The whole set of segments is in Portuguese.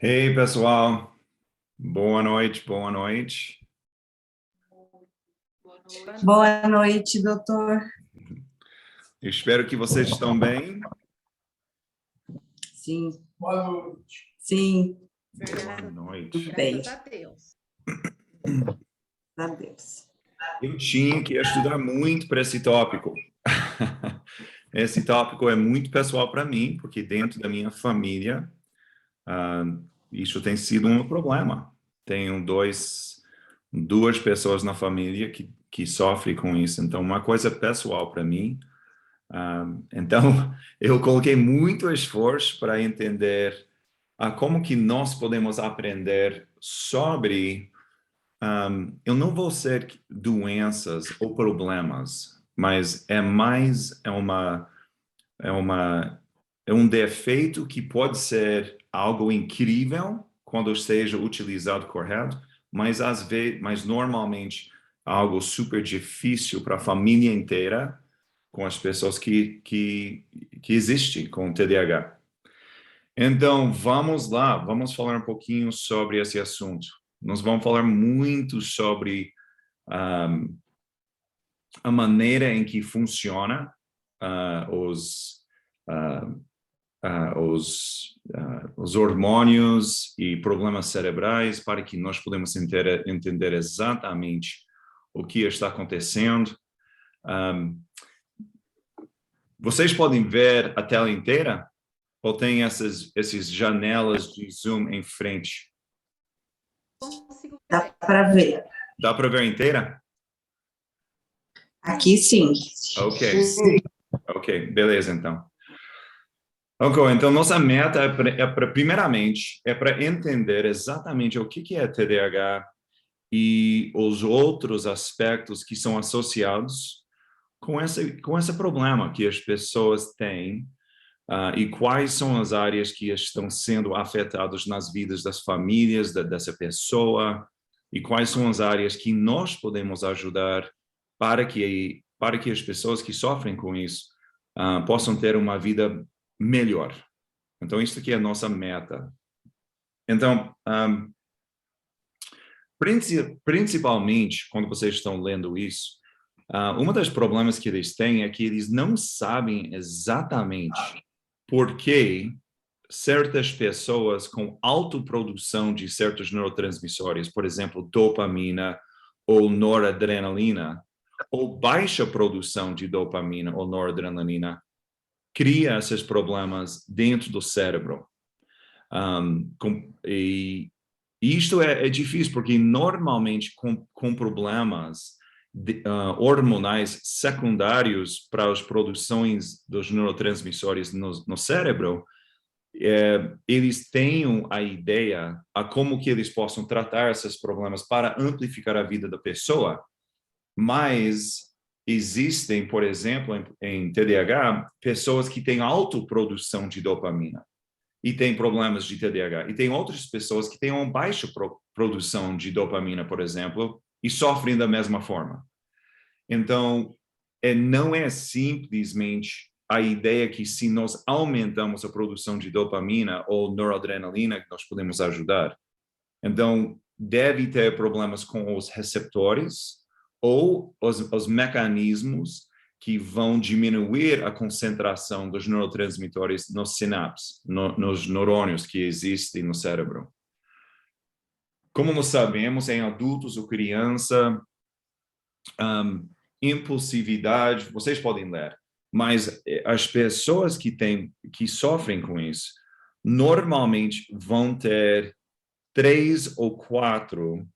Hey, pessoal. Boa noite, boa noite. Boa noite, doutor. Eu espero que vocês estão bem. Sim. Boa noite. Sim. Boa noite. Bem. Graças a Deus. Graças a Deus. Eu tinha que estudar muito para esse tópico. Esse tópico é muito pessoal para mim, porque dentro da minha família, isso tem sido um problema. Tenho duas pessoas na família que sofrem com isso. Então, uma coisa pessoal para mim. Então, eu coloquei muito esforço para entender como que nós podemos aprender sobre, eu não vou ser doenças ou problemas, mas é um defeito que pode ser algo incrível quando seja utilizado correto, mas às vezes, mas normalmente algo super difícil para a família inteira com as pessoas que existem com TDAH. Então, vamos lá, vamos falar um pouquinho sobre esse assunto. Nós vamos falar muito sobre a maneira em que funciona os hormônios e problemas cerebrais para que nós podemos entender exatamente o que está acontecendo. Vocês podem ver a tela inteira? Ou tem essas janelas de Zoom em frente? Dá para ver. Dá para ver inteira? Aqui sim. Ok. Ok, beleza então. Ok, então nossa meta primeiramente, é para entender exatamente o que é TDAH e os outros aspectos que são associados com esse problema que as pessoas têm. E quais são as áreas que estão sendo afetadas nas vidas das famílias dessa pessoa, e quais são as áreas que nós podemos ajudar para que as pessoas que sofrem com isso possam ter uma vida melhor. Então, isso aqui é a nossa meta. Então, principalmente quando vocês estão lendo isso, um dos problemas que eles têm é que eles não sabem exatamente por que certas pessoas com autoprodução de certos neurotransmissores, por exemplo, dopamina ou noradrenalina, ou baixa produção de dopamina ou noradrenalina, cria esses problemas dentro do cérebro. E isto é difícil, porque normalmente com problemas hormonais secundários para as produções dos neurotransmissores no cérebro, eles tenham a ideia a como que eles possam tratar esses problemas para amplificar a vida da pessoa, mas existem, por exemplo, em TDAH, pessoas que têm autoprodução de dopamina e têm problemas de TDAH, e tem outras pessoas que têm uma baixa produção de dopamina, por exemplo, e sofrem da mesma forma. Então, não é simplesmente a ideia que se nós aumentamos a produção de dopamina ou noradrenalina, que nós podemos ajudar. Então, deve ter problemas com os receptores ou os mecanismos que vão diminuir a concentração dos neurotransmissores nos sinapses, nos neurônios que existem no cérebro. Como nós sabemos, em adultos ou criança, impulsividade, vocês podem ler, mas as pessoas que sofrem com isso, normalmente vão ter 3 ou 4,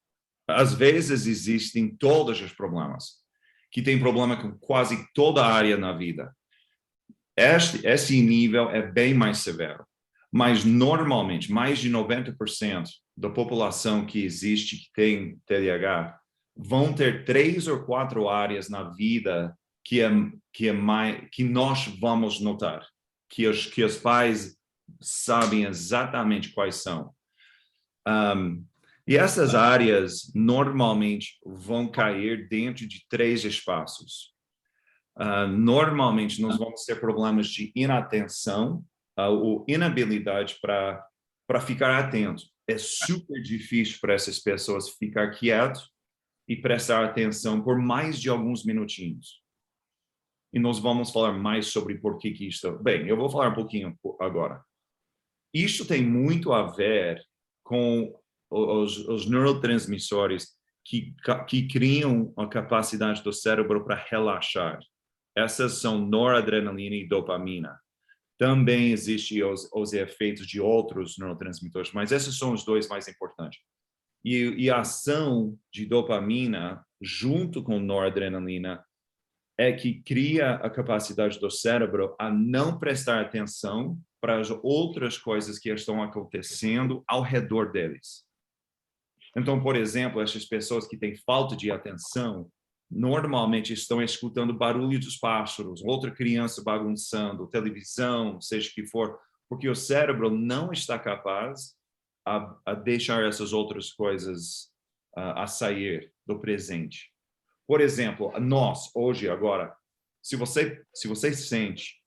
às vezes existem todos os problemas, que tem problema com quase toda a área na vida. Esse nível é bem mais severo, mas normalmente mais de 90% da população que existe que tem TDAH vão ter 3 ou 4 áreas na vida que nós vamos notar, que os pais sabem exatamente quais são. E essas áreas normalmente vão cair dentro de 3 espaços. Normalmente nós vamos ter problemas de inatenção, ou inabilidade para para ficar atento. É super difícil para essas pessoas ficar quietas e prestar atenção por mais de alguns minutinhos. E nós vamos falar mais sobre por que isso... Bem, eu vou falar um pouquinho agora. Isso tem muito a ver com os neurotransmissores que criam a capacidade do cérebro para relaxar. Essas são noradrenalina e dopamina. Também existem os efeitos de outros neurotransmissores, mas esses são os dois mais importantes. E a ação de dopamina, junto com noradrenalina, é que cria a capacidade do cérebro a não prestar atenção para as outras coisas que estão acontecendo ao redor deles. Então, por exemplo, essas pessoas que têm falta de atenção, normalmente estão escutando barulho dos pássaros, outra criança bagunçando, televisão, seja o que for, porque o cérebro não está capaz a deixar essas outras coisas a sair do presente. Por exemplo, nós, hoje, agora, se você sente,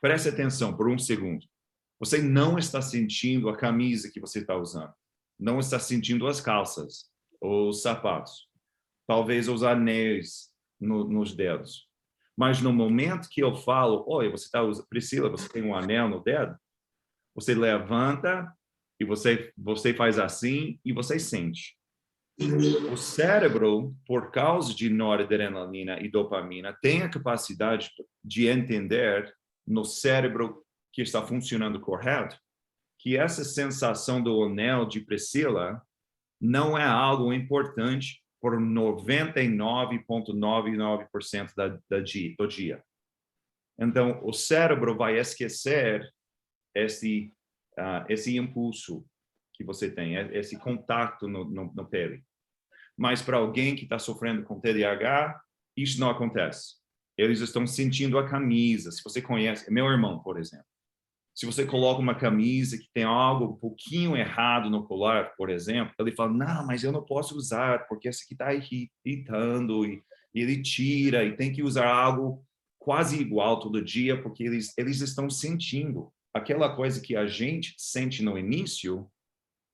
preste atenção por um segundo, você não está sentindo a camisa que você está usando, não está sentindo as calças, os sapatos, talvez os anéis nos dedos. Mas no momento que eu falo, oi, Priscila, você tem um anel no dedo? Você levanta e você faz assim e você sente. O cérebro, por causa de noradrenalina e dopamina, tem a capacidade de entender no cérebro que está funcionando correto, que essa sensação do anel de Priscila não é algo importante por 99,99% do dia. Então, o cérebro vai esquecer esse impulso que você tem, esse contato no pele. Mas para alguém que está sofrendo com TDAH, isso não acontece. Eles estão sentindo a camisa. Se você conhece, meu irmão, por exemplo, se você coloca uma camisa que tem algo um pouquinho errado no colar, por exemplo, ele fala, não, mas eu não posso usar, porque esse aqui está irritando, e ele tira, e tem que usar algo quase igual todo dia, porque eles estão sentindo aquela coisa que a gente sente no início,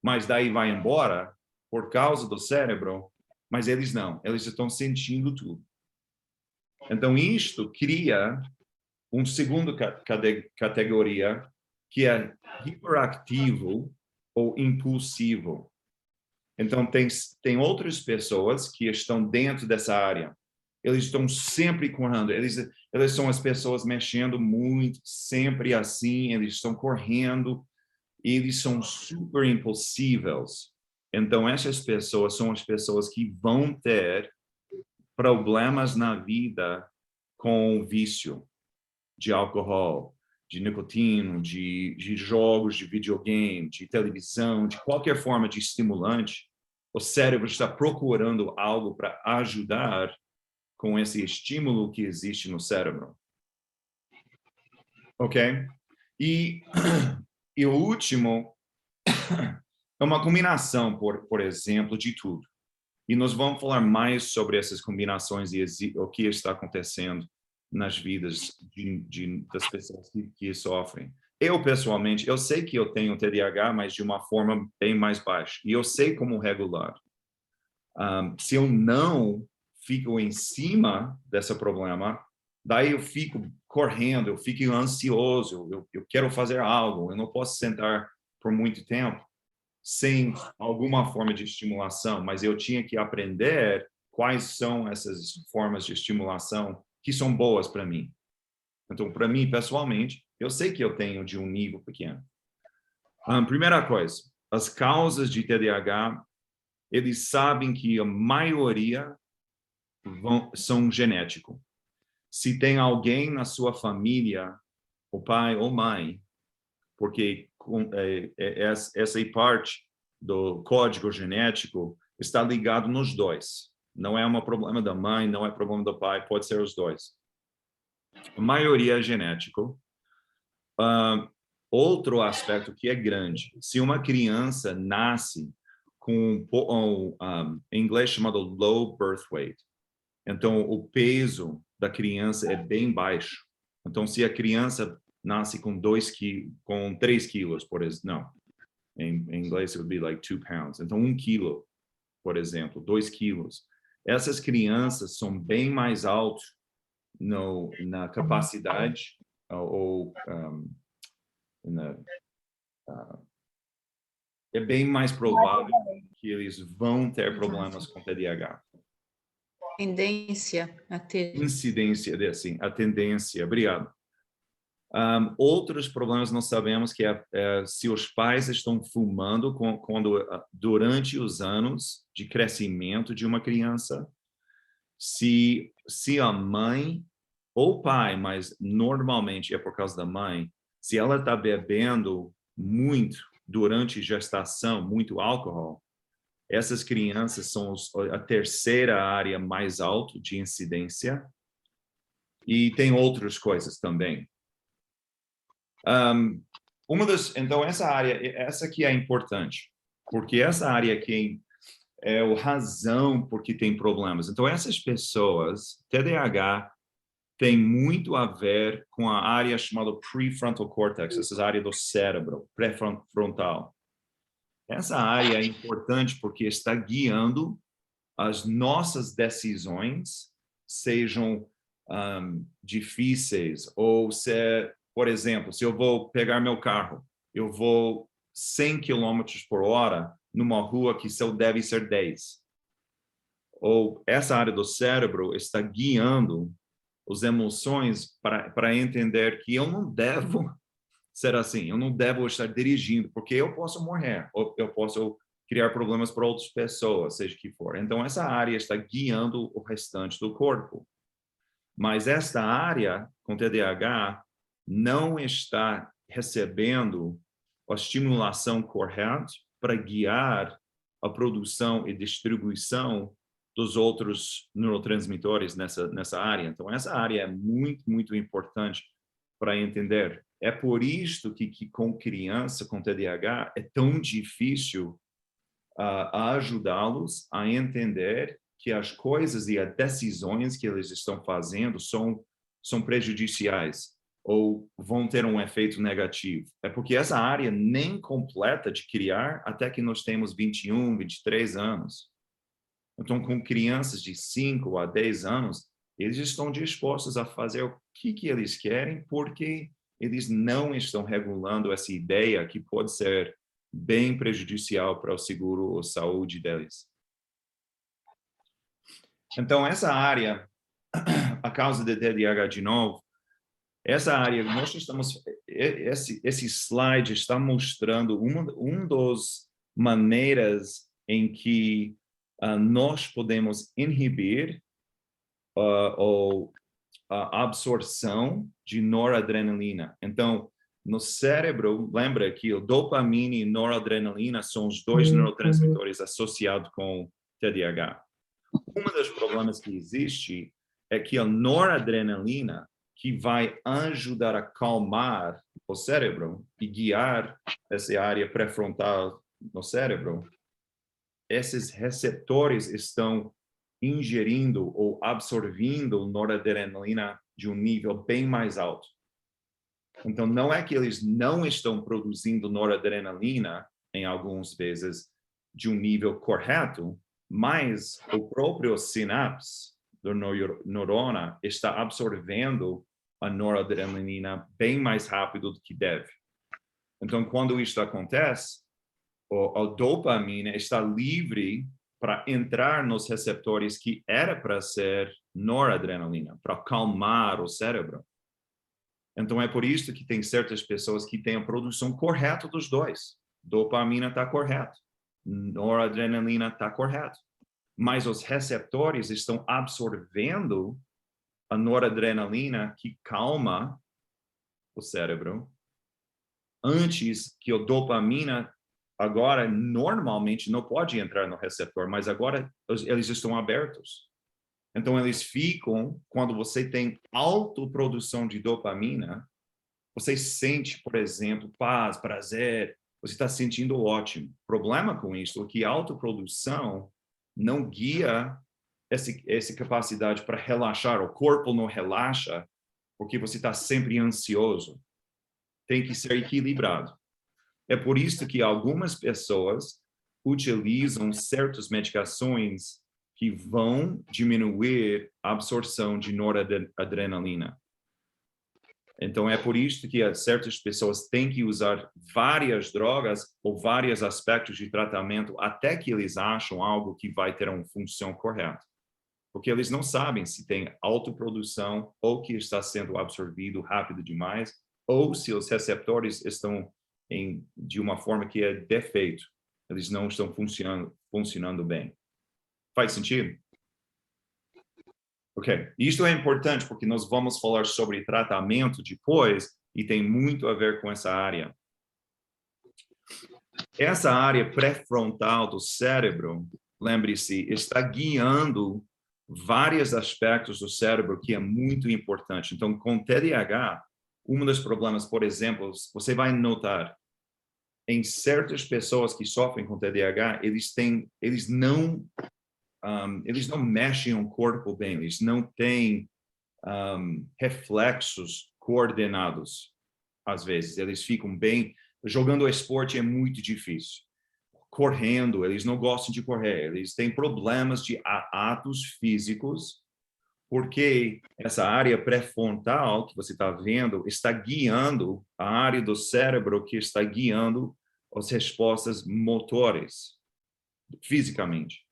mas daí vai embora, por causa do cérebro, mas eles não, eles estão sentindo tudo. Então, isto cria uma segunda categoria, que é hiperativo ou impulsivo. Então, tem outras pessoas que estão dentro dessa área. Eles estão sempre correndo. Eles são as pessoas mexendo muito, sempre assim. Eles estão correndo. Eles são super impulsivos. Então, essas pessoas são as pessoas que vão ter problemas na vida com vício de álcool, de nicotina, de jogos, de videogame, de televisão, de qualquer forma de estimulante. O cérebro está procurando algo para ajudar com esse estímulo que existe no cérebro. Ok? E o último é uma combinação, por exemplo, de tudo. E nós vamos falar mais sobre essas combinações e o que está acontecendo nas vidas das pessoas que sofrem. Eu, pessoalmente, eu sei que eu tenho TDAH, mas de uma forma bem mais baixa. E eu sei como regular. Se eu não fico em cima desse problema, daí eu fico correndo, eu fico ansioso, eu quero fazer algo, eu não posso sentar por muito tempo sem alguma forma de estimulação, mas eu tinha que aprender quais são essas formas de estimulação que são boas para mim. Então, para mim, pessoalmente, eu sei que eu tenho de um nível pequeno. Primeira coisa, as causas de TDAH, eles sabem que a maioria são genéticos. Se tem alguém na sua família, o pai ou mãe, porque essa parte do código genético está ligado nos dois. Não é um problema da mãe, não é problema do pai, pode ser os dois. A maioria é genético. Outro aspecto que é grande, se uma criança nasce com em inglês chamado low birth weight, então o peso da criança é bem baixo. Então, se a criança nasce com 3 quilos, por exemplo. Não, em inglês it would be like 2 pounds. Então, 1 quilo, por exemplo, 2 quilos. Essas crianças são bem mais altos na capacidade é bem mais provável que eles vão ter problemas com TDAH. Tendência a ter. Incidência, assim, a tendência. Obrigado. Outros problemas nós sabemos que se os pais estão fumando durante os anos de crescimento de uma criança, se a mãe ou pai, mas normalmente é por causa da mãe, se ela está bebendo muito durante gestação, muito álcool, essas crianças são a terceira área mais alta de incidência. E tem outras coisas também. Então, essa aqui é importante, porque essa área aqui é a razão por que tem problemas. Então, essas pessoas, TDAH, tem muito a ver com a área chamada prefrontal cortex, essa área do cérebro, pré-frontal. Essa área é importante porque está guiando as nossas decisões, sejam difíceis, ou por exemplo, se eu vou pegar meu carro, eu vou 100 km por hora numa rua que só deve ser 10. Ou essa área do cérebro está guiando as emoções para entender que eu não devo ser assim, eu não devo estar dirigindo, porque eu posso morrer, ou eu posso criar problemas para outras pessoas, seja o que for. Então, essa área está guiando o restante do corpo. Mas esta área, com TDAH, não está recebendo a estimulação correta para guiar a produção e distribuição dos outros neurotransmissores nessa área. Então, essa área é muito, muito importante para entender. É por isto que com criança com TDAH é tão difícil ajudá-los a entender que as coisas e as decisões que eles estão fazendo são prejudiciais ou vão ter um efeito negativo. É porque essa área nem completa de criar até que nós temos 21, 23 anos. Então, com crianças de 5 a 10 anos, eles estão dispostos a fazer o que eles querem porque eles não estão regulando essa ideia que pode ser bem prejudicial para o seguro ou saúde deles. Então, essa área, a causa de TDAH de novo, essa área, esse slide está mostrando uma das maneiras em que nós podemos inibir a absorção de noradrenalina. Então, no cérebro, lembra que o dopamina e noradrenalina são os dois neurotransmissores associados com TDAH. Um dos problemas que existe é que a noradrenalina, que vai ajudar a acalmar o cérebro e guiar essa área pré-frontal no cérebro, esses receptores estão ingerindo ou absorvendo noradrenalina de um nível bem mais alto. Então, não é que eles não estão produzindo noradrenalina, em algumas vezes, de um nível correto, mas o próprio sinapse do neurônio está absorvendo a noradrenalina bem mais rápido do que deve. Então, quando isso acontece, a dopamina está livre para entrar nos receptores que era para ser noradrenalina, para acalmar o cérebro. Então, é por isso que tem certas pessoas que têm a produção correta dos dois. Dopamina está correto, noradrenalina está correto. Mas os receptores estão absorvendo a noradrenalina que calma o cérebro antes que a dopamina agora normalmente não pode entrar no receptor, mas agora eles estão abertos. Então, eles ficam, quando você tem autoprodução de dopamina, você sente, por exemplo, paz, prazer, você está sentindo ótimo. O problema com isso é que a autoprodução não guia essa capacidade para relaxar. O corpo não relaxa porque você está sempre ansioso. tem que ser equilibrado. É por isso que algumas pessoas utilizam certas medicações que vão diminuir a absorção de noradrenalina. Então, é por isso que certas pessoas têm que usar várias drogas ou vários aspectos de tratamento até que eles acham algo que vai ter uma função correta. Porque eles não sabem se tem autoprodução ou que está sendo absorvido rápido demais, ou se os receptores estão de uma forma que é defeito. Eles não estão funcionando bem. Faz sentido? Ok. Isto é importante porque nós vamos falar sobre tratamento depois e tem muito a ver com essa área. Essa área pré-frontal do cérebro, lembre-se, está guiando vários aspectos do cérebro que é muito importante. Então, com TDAH, um dos problemas, por exemplo, você vai notar em certas pessoas que sofrem com TDAH, eles não mexem o corpo bem, eles não têm reflexos coordenados, às vezes. Eles ficam bem... Jogando esporte é muito difícil. Correndo, eles não gostam de correr. Eles têm problemas de atos físicos, porque essa área pré-frontal que você está vendo está guiando a área do cérebro que está guiando as respostas motores, fisicamente.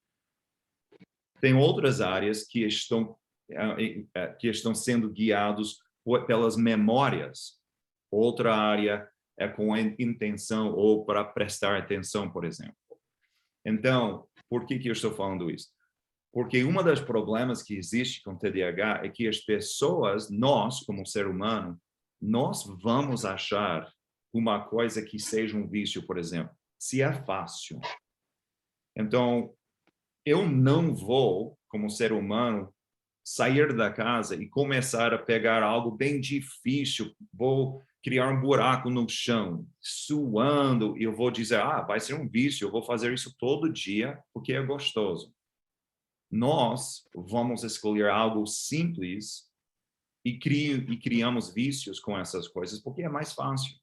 Tem outras áreas que estão sendo guiados pelas memórias. Outra área é com a intenção ou para prestar atenção, por exemplo. Então, por que eu estou falando isso? Porque um dos problemas que existe com TDAH é que as pessoas, nós, como ser humano, nós vamos achar uma coisa que seja um vício, por exemplo, se é fácil. Então, eu não vou, como ser humano, sair da casa e começar a pegar algo bem difícil, vou criar um buraco no chão, suando, e eu vou dizer, vai ser um vício, eu vou fazer isso todo dia, porque é gostoso. Nós vamos escolher algo simples e criamos vícios com essas coisas, porque é mais fácil.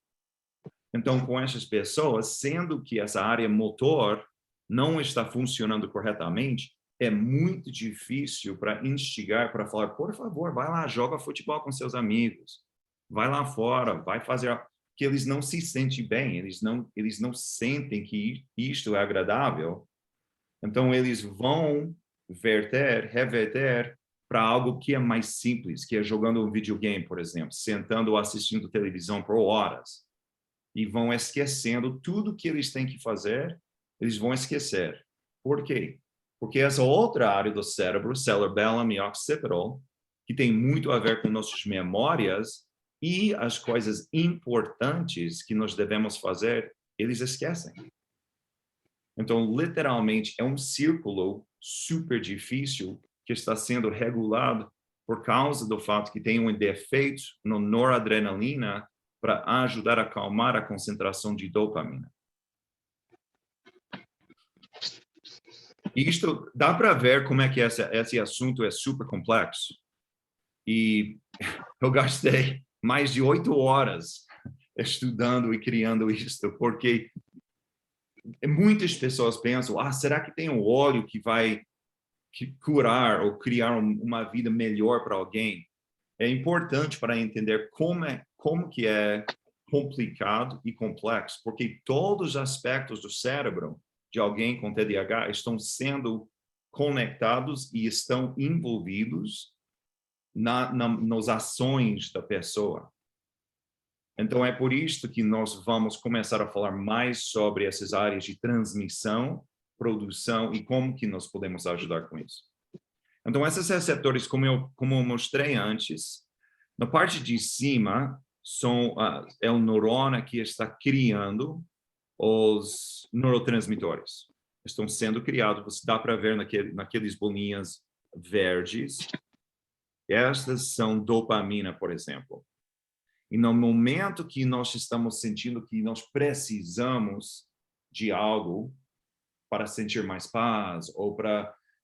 Então, com essas pessoas, sendo que essa área motor não está funcionando corretamente, é muito difícil para instigar, para falar, por favor, vai lá, joga futebol com seus amigos, vai lá fora, vai fazer... Que eles não se sentem bem, eles não sentem que isto é agradável. Então, eles vão reverter para algo que é mais simples, que é jogando um videogame, por exemplo, sentando ou assistindo televisão por horas. E vão esquecendo tudo que eles têm que fazer, eles vão esquecer. Por quê? Porque essa outra área do cérebro, cerebellum e occipital, que tem muito a ver com nossas memórias e as coisas importantes que nós devemos fazer, eles esquecem. Então, literalmente, é um círculo super difícil que está sendo regulado por causa do fato que tem um defeito na noradrenalina para ajudar a acalmar a concentração de dopamina. E isto dá para ver como é que esse assunto é super complexo. E eu gastei mais de 8 horas estudando e criando isto, porque muitas pessoas pensam, será que tem um óleo que vai curar ou criar uma vida melhor para alguém? É importante para entender como que é complicado e complexo, porque todos os aspectos do cérebro de alguém com TDAH estão sendo conectados e estão envolvidos nas ações da pessoa. Então, é por isso que nós vamos começar a falar mais sobre essas áreas de transmissão, produção e como que nós podemos ajudar com isso. Então, esses receptores, como eu mostrei antes, na parte de cima é o neurônio que está criando os neurotransmissores. Estão sendo criados, você dá para ver naqueles bolinhas verdes. Estas são dopamina, por exemplo. E no momento que nós estamos sentindo que nós precisamos de algo para sentir mais paz, ou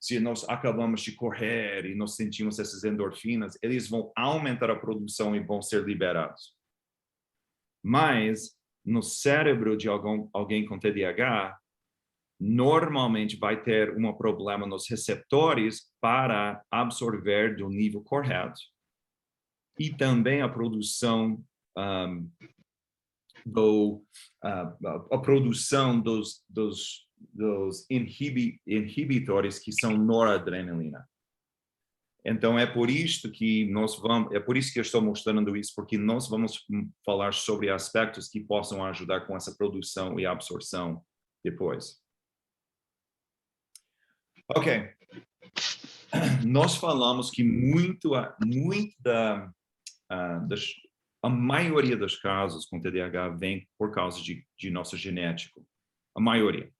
se nós acabamos de correr e nós sentimos essas endorfinas, eles vão aumentar a produção e vão ser liberados. Mas no cérebro de alguém com TDAH, normalmente vai ter um problema nos receptores para absorver do nível correto. E também a produção a produção dos inhibitores que são noradrenalina. Então é por isso que eu estou mostrando isso, porque nós vamos falar sobre aspectos que possam ajudar com essa produção e absorção depois. Ok. Nós falamos que a maioria dos casos com TDAH vem por causa de nosso genético. A maioria.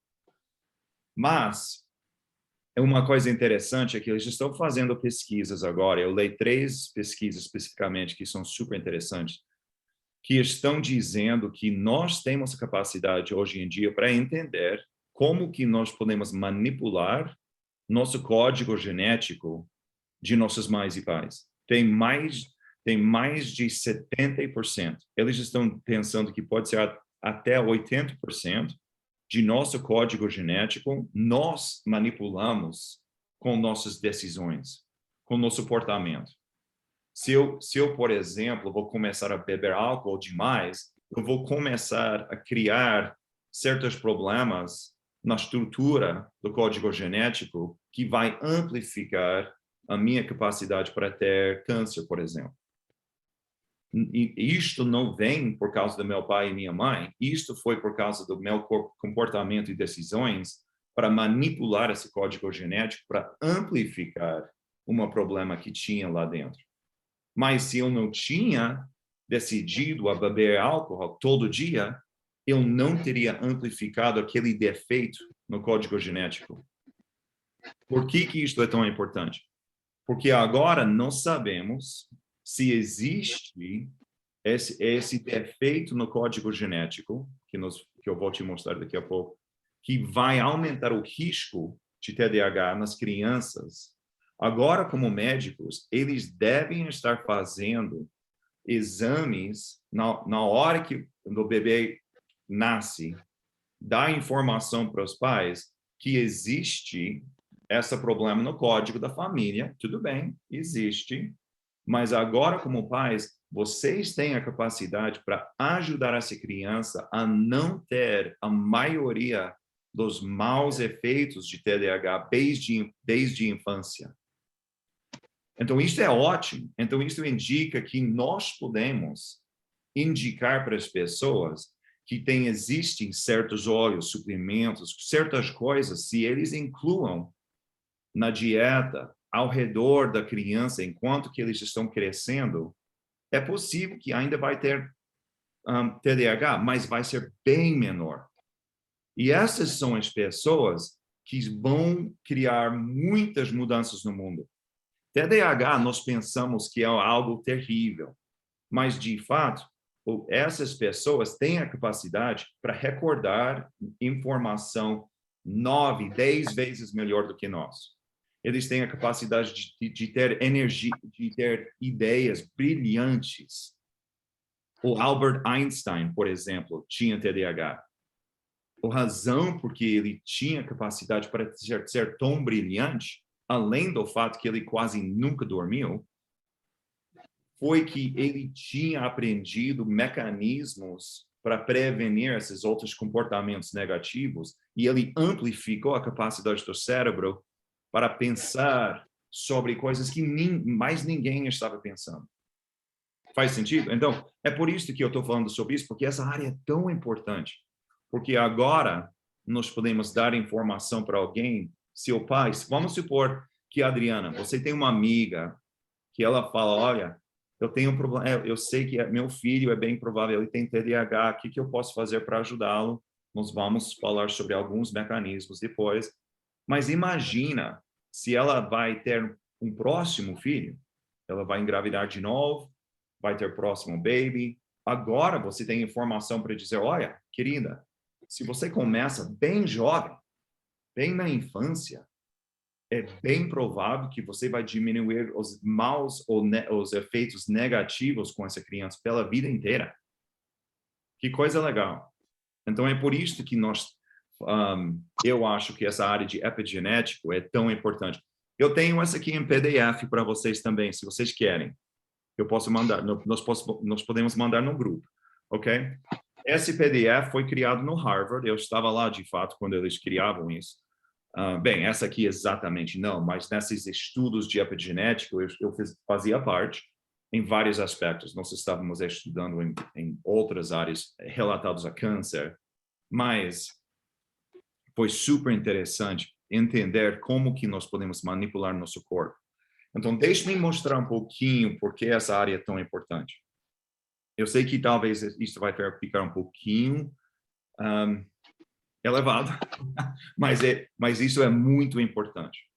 Mas, uma coisa interessante é que eles estão fazendo pesquisas agora. Eu leio 3 pesquisas especificamente que são super interessantes, que estão dizendo que nós temos a capacidade hoje em dia para entender como que nós podemos manipular nosso código genético de nossos mães e pais. Tem mais de 70%. Eles estão pensando que pode ser até 80% de nosso código genético nós manipulamos com nossas decisões, com nosso comportamento. Se eu, por exemplo, vou começar a beber álcool demais, eu vou começar a criar certos problemas na estrutura do código genético que vai amplificar a minha capacidade para ter câncer, por exemplo. E isto não vem por causa do meu pai e minha mãe, isto foi por causa do meu comportamento e decisões para manipular esse código genético, para amplificar um problema que tinha lá dentro. Mas se eu não tinha decidido a beber álcool todo dia, eu não teria amplificado aquele defeito no código genético. Por que isto é tão importante? Porque agora nós sabemos se existe esse defeito no código genético, que eu vou te mostrar daqui a pouco, que vai aumentar o risco de TDAH nas crianças. Agora, como médicos, eles devem estar fazendo exames na hora que o bebê nasce, dar informação para os pais que existe esse problema no código da família. Tudo bem, existe. Mas agora, como pais, vocês têm a capacidade para ajudar essa criança a não ter a maioria dos maus efeitos de TDAH desde a infância. Então, isso é ótimo. Então, isso indica que nós podemos indicar para as pessoas que existem certos óleos, suplementos, certas coisas, se eles incluam na dieta, ao redor da criança, enquanto que eles estão crescendo, é possível que ainda vai ter TDAH, mas vai ser bem menor. E essas são as pessoas que vão criar muitas mudanças no mundo. TDAH, nós pensamos que é algo terrível, mas, de fato, essas pessoas têm a capacidade para recordar informação 9, 10 vezes melhor do que nós. Eles têm a capacidade de ter energia, de ter ideias brilhantes. O Albert Einstein, por exemplo, tinha TDAH. A razão porque ele tinha capacidade para ser tão brilhante, além do fato que ele quase nunca dormiu, foi que ele tinha aprendido mecanismos para prevenir esses outros comportamentos negativos e ele amplificou a capacidade do cérebro para pensar sobre coisas que mais ninguém estava pensando. Faz sentido? Então, é por isso que eu estou falando sobre isso, porque essa área é tão importante. Porque agora nós podemos dar informação para alguém, seu pai, vamos supor que, Adriana, você tem uma amiga que ela fala, olha, eu tenho um problema, eu sei que meu filho é bem provável, ele tem TDAH, o que eu posso fazer para ajudá-lo? Nós vamos falar sobre alguns mecanismos depois. Mas imagina se ela vai ter um próximo filho, ela vai engravidar de novo, vai ter próximo baby. Agora você tem informação para dizer, olha, querida, se você começa bem jovem, bem na infância, é bem provável que você vai diminuir os maus ou os efeitos negativos com essa criança pela vida inteira. Que coisa legal. Então, é por isso que eu acho que essa área de epigenético é tão importante. Eu tenho essa aqui em PDF para vocês também, se vocês querem. Eu posso mandar, nós podemos mandar no grupo, ok? Esse PDF foi criado no Harvard, eu estava lá, de fato, quando eles criavam isso. Bem, essa aqui exatamente não, mas nesses estudos de epigenética eu fazia parte em vários aspectos. Nós estávamos estudando em outras áreas relatadas a câncer, mas foi super interessante entender como que nós podemos manipular nosso corpo. Então, deixe-me mostrar um pouquinho por que essa área é tão importante. Eu sei que talvez isso vai ficar um pouquinho elevado, mas isso é muito importante.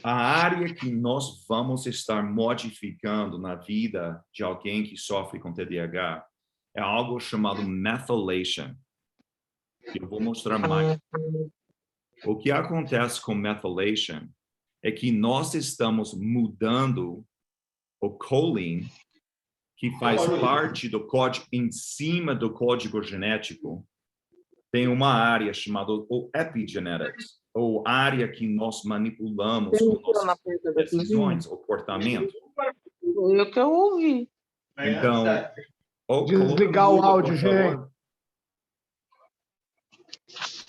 A área que nós vamos estar modificando na vida de alguém que sofre com TDAH é algo chamado methylation. Eu vou mostrar mais. O que acontece com methylation é que nós estamos mudando o choline, que faz parte do código, em cima do código genético, tem uma área chamada o epigenetics, ou área que nós manipulamos com nossas decisões, o comportamento. Foi o que eu ouvi. Então, desligar o áudio, gente.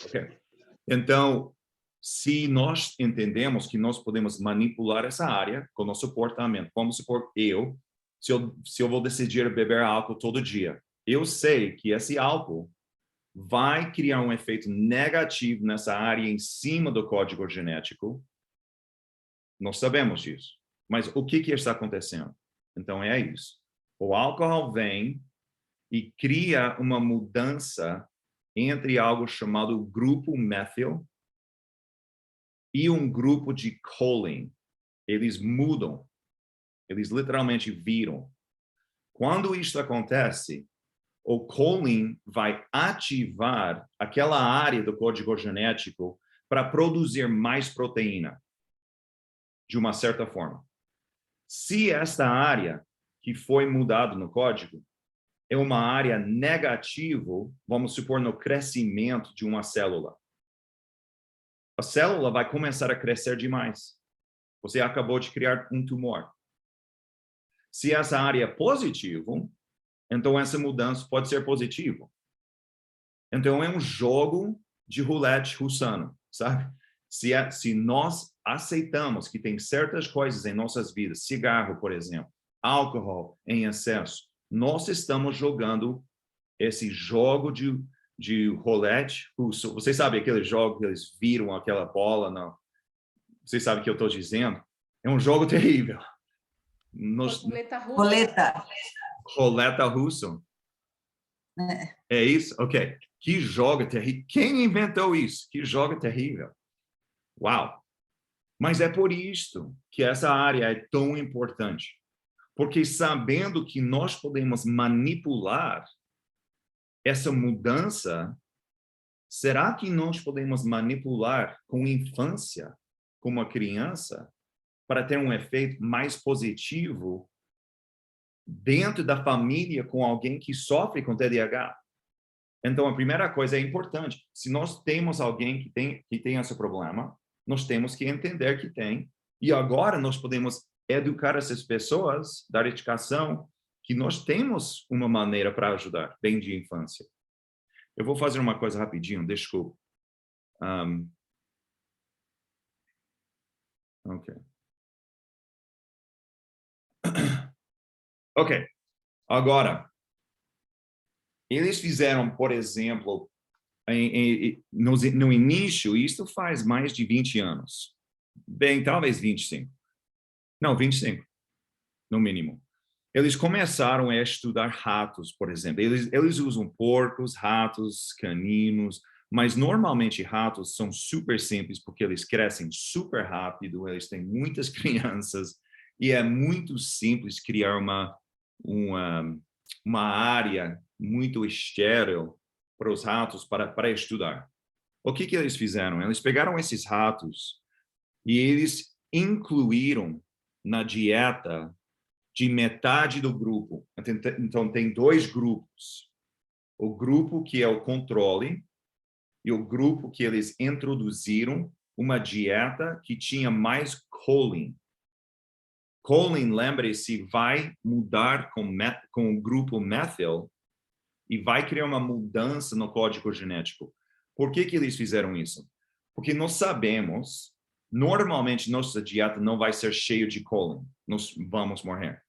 Okay. Então, se nós entendemos que nós podemos manipular essa área com nosso comportamento, vamos supor se eu vou decidir beber álcool todo dia, eu sei que esse álcool vai criar um efeito negativo nessa área em cima do código genético. Nós sabemos disso. Mas o que está acontecendo? Então, é isso. O álcool vem e cria uma mudança entre algo chamado grupo metil e um grupo de choline. Eles mudam. Eles literalmente viram. Quando isso acontece, o choline vai ativar aquela área do código genético para produzir mais proteína, de uma certa forma. Se esta área que foi mudada no código é uma área negativa, vamos supor, no crescimento de uma célula, a célula vai começar a crescer demais. Você acabou de criar um tumor. Se essa área é positiva, então essa mudança pode ser positiva. Então é um jogo de roulette russano, sabe? Se nós aceitamos que tem certas coisas em nossas vidas, cigarro, por exemplo, álcool em excesso, nós estamos jogando esse jogo de roulette russo. Vocês sabem aquele jogo que eles viram aquela bola? Não. Vocês sabem o que eu estou dizendo? É um jogo terrível. Roleta russa. Roleta russa? É isso? Ok. Que jogo terrível. Quem inventou isso? Que jogo terrível. Uau. Mas é por isso que essa área é tão importante. Porque sabendo que nós podemos manipular essa mudança, será que nós podemos manipular com infância, com uma criança, para ter um efeito mais positivo dentro da família com alguém que sofre com TDAH? Então, a primeira coisa é importante. Se nós temos alguém que tem esse problema, nós temos que entender que tem. E agora nós podemos educar essas pessoas, dar educação, que nós temos uma maneira para ajudar, bem de infância. Eu vou fazer uma coisa rapidinho, desculpa. Ok. Ok. Agora, eles fizeram, por exemplo, no início, isso faz mais de 20 anos. Bem, talvez 25. Não, 25, no mínimo. Eles começaram a estudar ratos, por exemplo. Eles usam porcos, ratos, caninos, mas normalmente ratos são super simples porque eles crescem super rápido, eles têm muitas crianças e é muito simples criar uma área muito estéril para os ratos para estudar. O que eles fizeram? Eles pegaram esses ratos e eles incluíram na dieta de metade do grupo. Então, tem 2 grupos. o grupo que é o controle e o grupo que eles introduziram uma dieta que tinha mais choline. Choline, lembre-se, vai mudar com o grupo methyl e vai criar uma mudança no código genético. Por que eles fizeram isso? Porque nós sabemos, normalmente nossa dieta não vai ser cheia de choline, nós vamos morrer.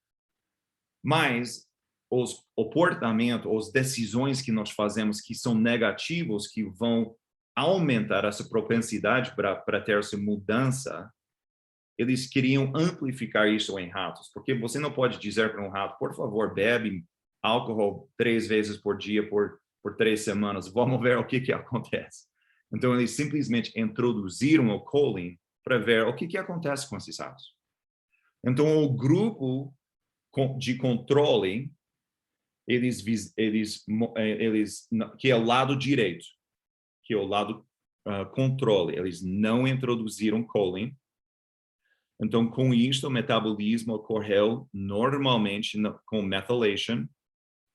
Mas os comportamentos, as decisões que nós fazemos que são negativos, que vão aumentar essa propensidade para ter essa mudança, eles queriam amplificar isso em ratos, porque você não pode dizer para um rato, por favor, bebe álcool 3 vezes por dia por 3 semanas, vamos ver o que acontece. Então, eles simplesmente introduziram o choline para ver o que acontece com esses ratos. Então, o grupo de controle, que é o lado direito, que é o lado controle, eles não introduziram choline. Então, com isso, o metabolismo ocorreu normalmente com methylation.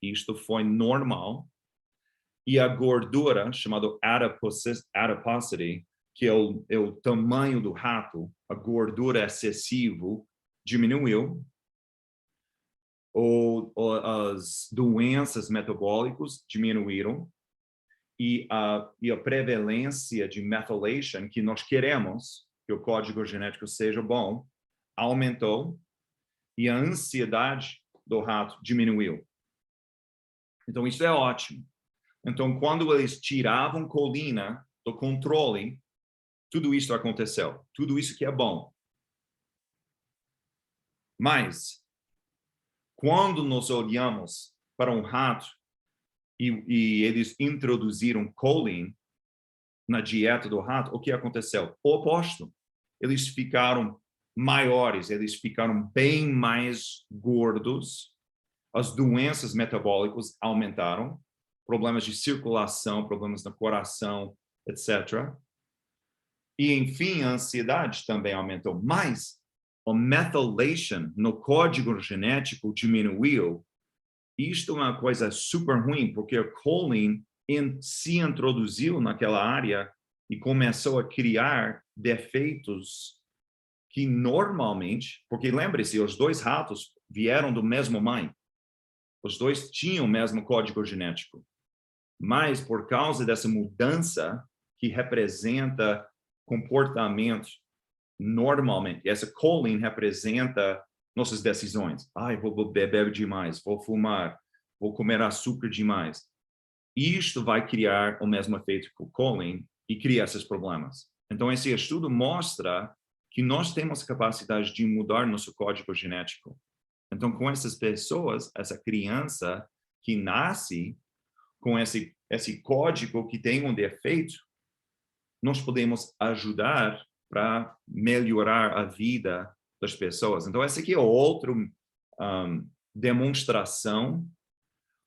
Isto foi normal. E a gordura, chamada adiposity, que é o tamanho do rato, a gordura excessiva, diminuiu. As doenças metabólicas diminuíram. E a prevalência de methylation, que nós queremos, que o código genético seja bom, aumentou e a ansiedade do rato diminuiu. Então, isso é ótimo. Então, quando eles tiravam colina do controle, tudo isso aconteceu. Tudo isso que é bom. Mas, quando nós olhamos para um rato e eles introduziram choline na dieta do rato, o que aconteceu? O oposto. Eles ficaram maiores, eles ficaram bem mais gordos, as doenças metabólicas aumentaram, problemas de circulação, problemas no coração, etc. E, enfim, a ansiedade também aumentou. Mas a methylation no código genético diminuiu. Isto é uma coisa super ruim, porque a choline se introduziu naquela área e começou a criar defeitos que normalmente, porque lembre-se, os 2 ratos vieram do mesmo mãe. Os 2 tinham o mesmo código genético. Mas por causa dessa mudança que representa comportamento normalmente, essa choline representa nossas decisões. Vou beber demais, vou fumar, vou comer açúcar demais. Isto vai criar o mesmo efeito com o choline e cria esses problemas. Então, esse estudo mostra que nós temos capacidade de mudar nosso código genético. Então, com essas pessoas, essa criança que nasce com esse código que tem um defeito, nós podemos ajudar para melhorar a vida das pessoas. Então, essa aqui é outra demonstração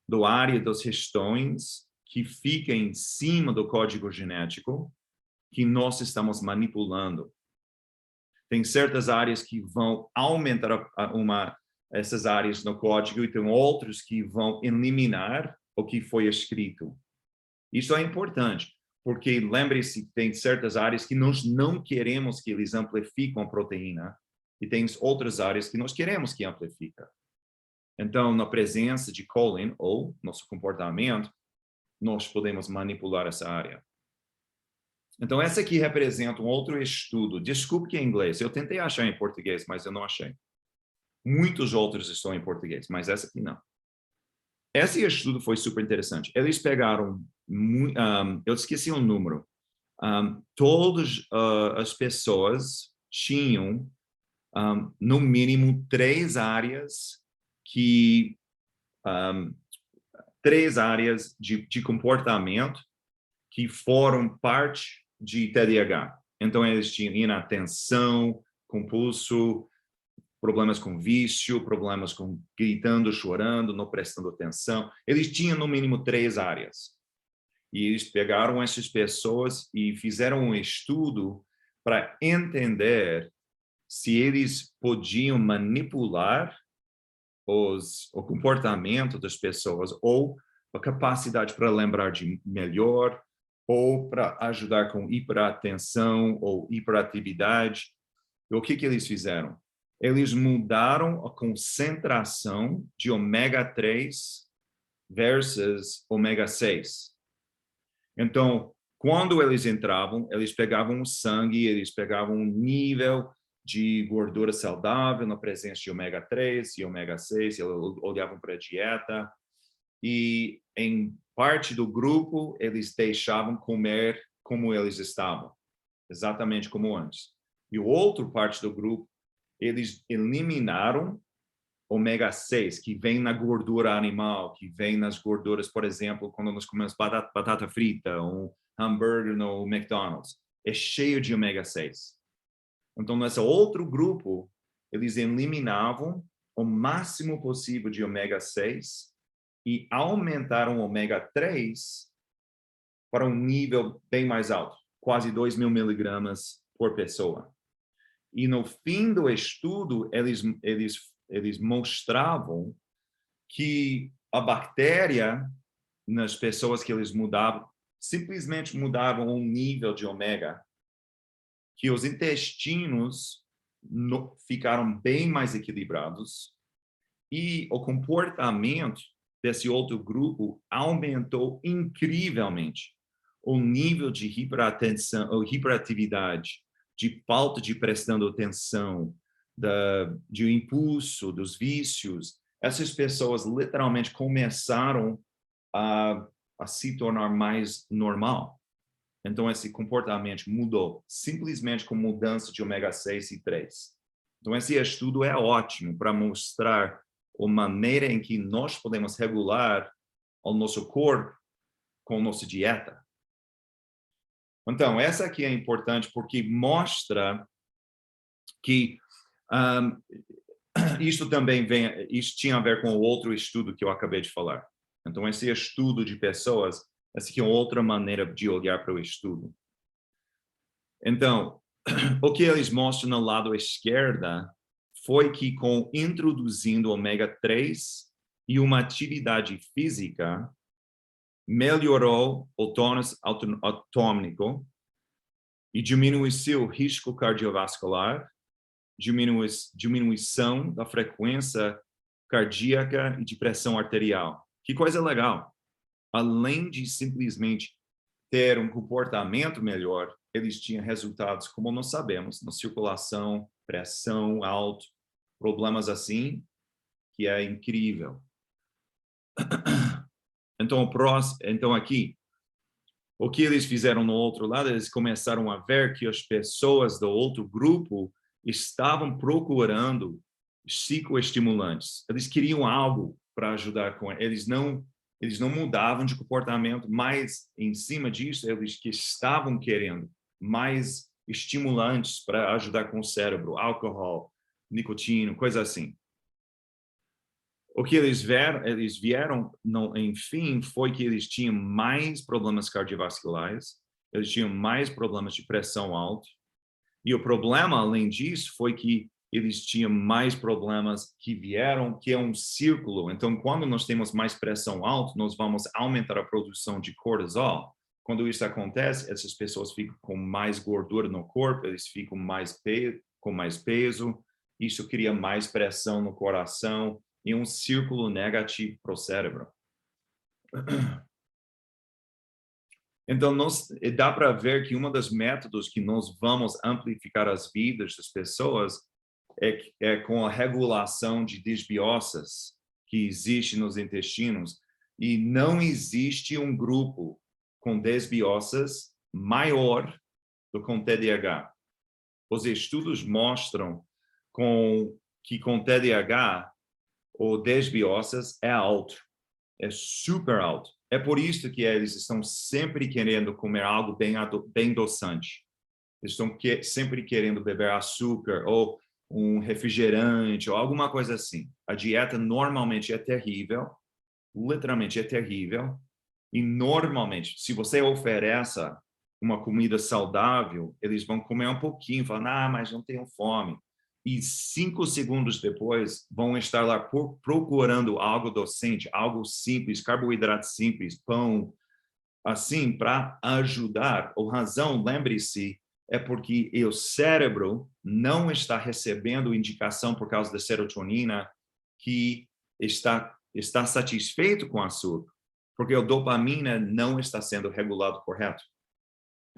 do área das questões que fica em cima do código genético que nós estamos manipulando. Tem certas áreas que vão aumentar essas áreas no código e tem outros que vão eliminar o que foi escrito. Isso é importante, porque lembre-se, tem certas áreas que nós não queremos que eles amplifiquem a proteína e tem outras áreas que nós queremos que amplifica. Então, na presença de choline ou nosso comportamento, nós podemos manipular essa área. Então, essa aqui representa um outro estudo. Desculpe que é em inglês. Eu tentei achar em português, mas eu não achei. Muitos outros estão em português, mas essa aqui não. Esse estudo foi super interessante. Eles pegaram, eu esqueci o número, todas as pessoas tinham, no mínimo, 3 áreas de comportamento que foram parte de TDAH. Então, eles tinham inatenção, compulso, problemas com vício, problemas com gritando, chorando, não prestando atenção. Eles tinham, no mínimo, 3 áreas. E eles pegaram essas pessoas e fizeram um estudo para entender se eles podiam manipular o comportamento das pessoas ou a capacidade para lembrar de melhor, ou para ajudar com hiperatenção ou hiperatividade. E o que eles fizeram? Eles mudaram a concentração de ômega 3 versus ômega 6. Então, quando eles entravam, eles pegavam o sangue, eles pegavam o nível de gordura saudável na presença de ômega 3 e ômega 6, eles olhavam para a dieta, e em parte do grupo, eles deixavam comer como eles estavam, exatamente como antes. E a outra parte do grupo, eles eliminaram ômega 6, que vem na gordura animal, que vem nas gorduras, por exemplo, quando nós comemos batata frita, um hambúrguer no McDonald's, é cheio de ômega 6. Então, nesse outro grupo, eles eliminavam o máximo possível de ômega 6 e aumentaram o ômega 3 para um nível bem mais alto, quase 2.000 miligramas por pessoa. E no fim do estudo, eles mostravam que a bactéria, nas pessoas que eles mudavam, simplesmente mudavam o nível de ômega, que os intestinos ficaram bem mais equilibrados e o comportamento desse outro grupo aumentou incrivelmente. O nível de hiperatenção ou hiperatividade, de falta de prestando atenção, de impulso, dos vícios, essas pessoas literalmente começaram a se tornar mais normal. Então, esse comportamento mudou, simplesmente com mudança de ômega 6 e 3. Então, esse estudo é ótimo para mostrar a maneira em que nós podemos regular o nosso corpo com nossa dieta. Então, essa aqui é importante porque mostra que isso também isso tinha a ver com o outro estudo que eu acabei de falar. Então, esse estudo de pessoas, essa aqui é outra maneira de olhar para o estudo. Então, o que eles mostram no lado esquerdo foi que introduzindo ômega 3 e uma atividade física, melhorou o tônus atômico e diminuiu o risco cardiovascular, diminuição da frequência cardíaca e de pressão arterial. Que coisa legal! Além de simplesmente ter um comportamento melhor, eles tinham resultados, como nós sabemos, na circulação, pressão alta, problemas assim, que é incrível. Então aqui, o que eles fizeram no outro lado, eles começaram a ver que as pessoas do outro grupo estavam procurando psicoestimulantes. Eles queriam algo para ajudar com eles não mudavam de comportamento, mas em cima disso eles que estavam querendo mais estimulantes para ajudar com o cérebro, álcool, nicotina, coisa assim. O que eles vieram, enfim, foi que eles tinham mais problemas cardiovasculares, eles tinham mais problemas de pressão alta, e o problema, além disso, foi que eles tinham mais problemas que vieram, que é um círculo. Então, quando nós temos mais pressão alta, nós vamos aumentar a produção de cortisol. Quando isso acontece, essas pessoas ficam com mais gordura no corpo, eles ficam com mais peso, isso cria mais pressão no coração, e um círculo negativo para o cérebro. Então, dá para ver que um dos métodos que nós vamos amplificar as vidas das pessoas é com a regulação de desbioses que existe nos intestinos, e não existe um grupo com desbioses maior do que com TDAH. Os estudos mostram que com TDAH o desbioses é alto, é super alto. É por isso que eles estão sempre querendo comer algo bem doçante. Eles estão sempre querendo beber açúcar ou um refrigerante ou alguma coisa assim. A dieta normalmente é terrível, literalmente é terrível. E normalmente, se você oferece uma comida saudável, eles vão comer um pouquinho, falam, mas não tenho fome. e 5 segundos depois vão estar lá procurando algo docente, algo simples, carboidrato simples, pão, assim, para ajudar. A razão, lembre-se, é porque o cérebro não está recebendo indicação por causa da serotonina que está satisfeito com o açúcar, porque a dopamina não está sendo regulado correto.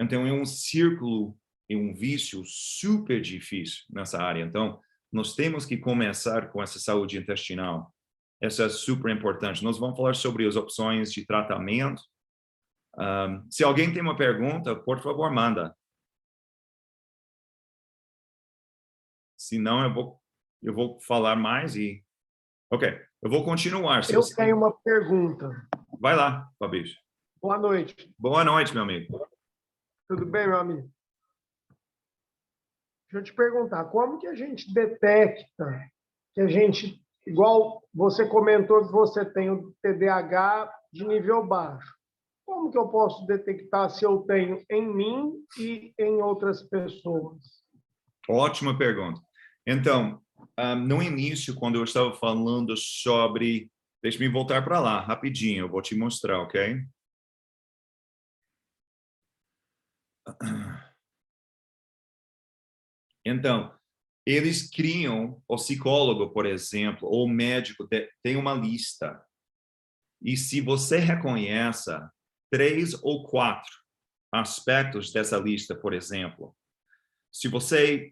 Então, é um círculo e um vício super difícil nessa área. Então, nós temos que começar com essa saúde intestinal. Isso é super importante. Nós vamos falar sobre as opções de tratamento. Se alguém tem uma pergunta, por favor, manda. Se não, eu vou falar mais e... Ok, eu vou continuar. Eu tenho uma pergunta. Vai lá, Fabrício. Boa noite. Boa noite, meu amigo. Tudo bem, meu amigo? Deixa eu te perguntar, como que a gente detecta que a gente, igual você comentou que você tem o TDAH de nível baixo, como que eu posso detectar se eu tenho em mim e em outras pessoas? Ótima pergunta. Então, no início, quando eu estava falando sobre... Deixa-me voltar para lá, rapidinho, eu vou te mostrar, ok? Então, eles criam, o psicólogo, por exemplo, ou o médico, tem uma lista. E se você reconhece 3 ou 4 aspectos dessa lista, por exemplo, se você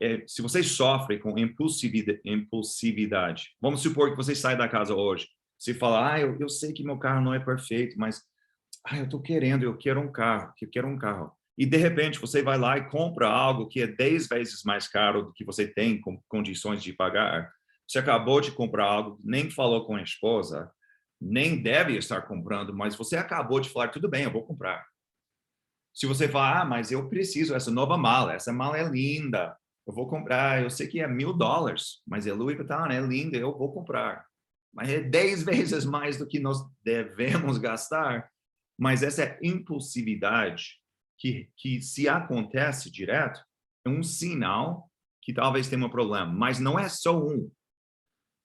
sofre com impulsividade, vamos supor que você sai da casa hoje, você fala, eu sei que meu carro não é perfeito, mas eu quero um carro, E, de repente, você vai lá e compra algo que é 10 vezes mais caro do que você tem com condições de pagar. Você acabou de comprar algo, nem falou com a esposa, nem deve estar comprando, mas você acabou de falar, tudo bem, eu vou comprar. Se você falar, mas eu preciso essa nova mala, essa mala é linda, eu vou comprar, eu sei que é $1.000, mas é Louis Vuitton, é linda, eu vou comprar. Mas é 10 vezes mais do que nós devemos gastar. Mas essa impulsividade, que se acontece direto, é um sinal que talvez tenha um problema. Mas não é só um.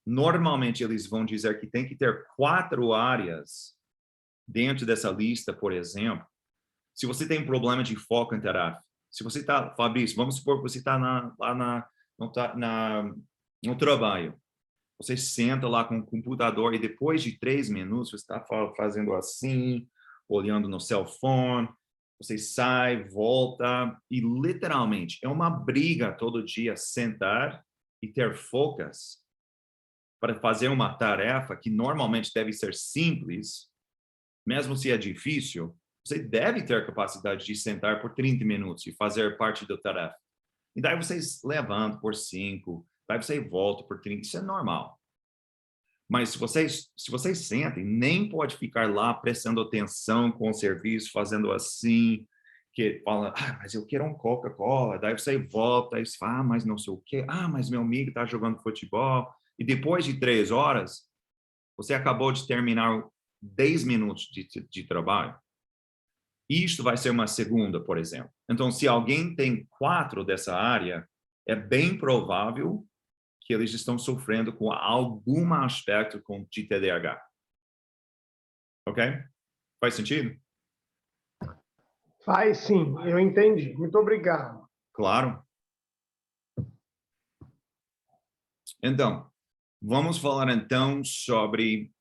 Normalmente, eles vão dizer que tem que ter 4 áreas dentro dessa lista, por exemplo. Se você tem um problema de foco em tarefa, se você está, Fabrício, vamos supor que você está no trabalho. Você senta lá com o computador e depois de 3 minutos você está fazendo assim, olhando no cell phone, você sai, volta e literalmente é uma briga todo dia sentar e ter focus para fazer uma tarefa que normalmente deve ser simples, mesmo se é difícil, você deve ter a capacidade de sentar por 30 minutos e fazer parte da tarefa. E daí você levanta por 5, daí você volta por 30, isso é normal. Mas se vocês sentem, nem pode ficar lá prestando atenção com o serviço, fazendo assim, que fala, mas eu quero um Coca-Cola. Daí você volta e fala, mas não sei o quê. Mas meu amigo está jogando futebol. E depois de 3 horas, você acabou de terminar 10 minutos de trabalho. Isto vai ser uma segunda, por exemplo. Então, se alguém tem 4 dessa área, é bem provável que eles estão sofrendo com algum aspecto de TDAH. Ok? Faz sentido? Faz sim, eu entendi. Muito obrigado. Claro. Então, vamos falar então sobre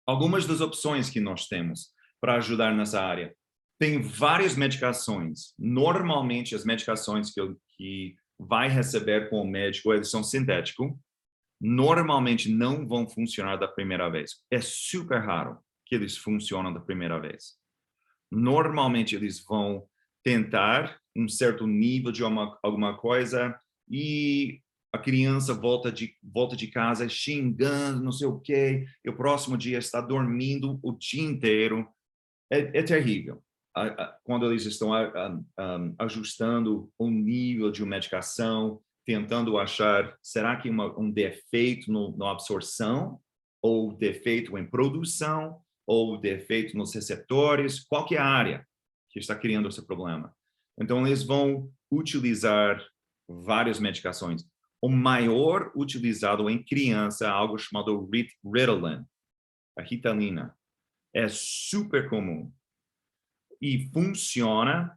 algumas das opções que nós temos para ajudar nessa área. Tem várias medicações. Normalmente, as medicações que vai receber com o médico, eles são sintéticos. Normalmente não vão funcionar da primeira vez. É super raro que eles funcionam da primeira vez. Normalmente eles vão tentar um certo nível de alguma coisa e a criança volta de casa xingando, não sei o quê, e o próximo dia está dormindo o dia inteiro. É terrível. Quando eles estão ajustando o nível de uma medicação, tentando achar, será que um defeito na absorção, ou defeito em produção, ou defeito nos receptores, qualquer área que está criando esse problema. Então, eles vão utilizar várias medicações. o maior utilizado em criança é algo chamado Ritalin, a Ritalina. É super comum. E funciona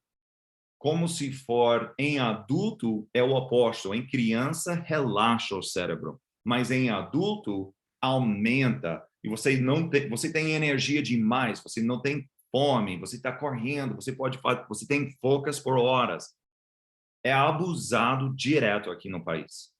como se for em adulto, é o oposto. Em criança, relaxa o cérebro. Mas em adulto, aumenta. E você tem energia demais, você não tem fome, você está correndo, você tem focas por horas. É abusado direto aqui no país.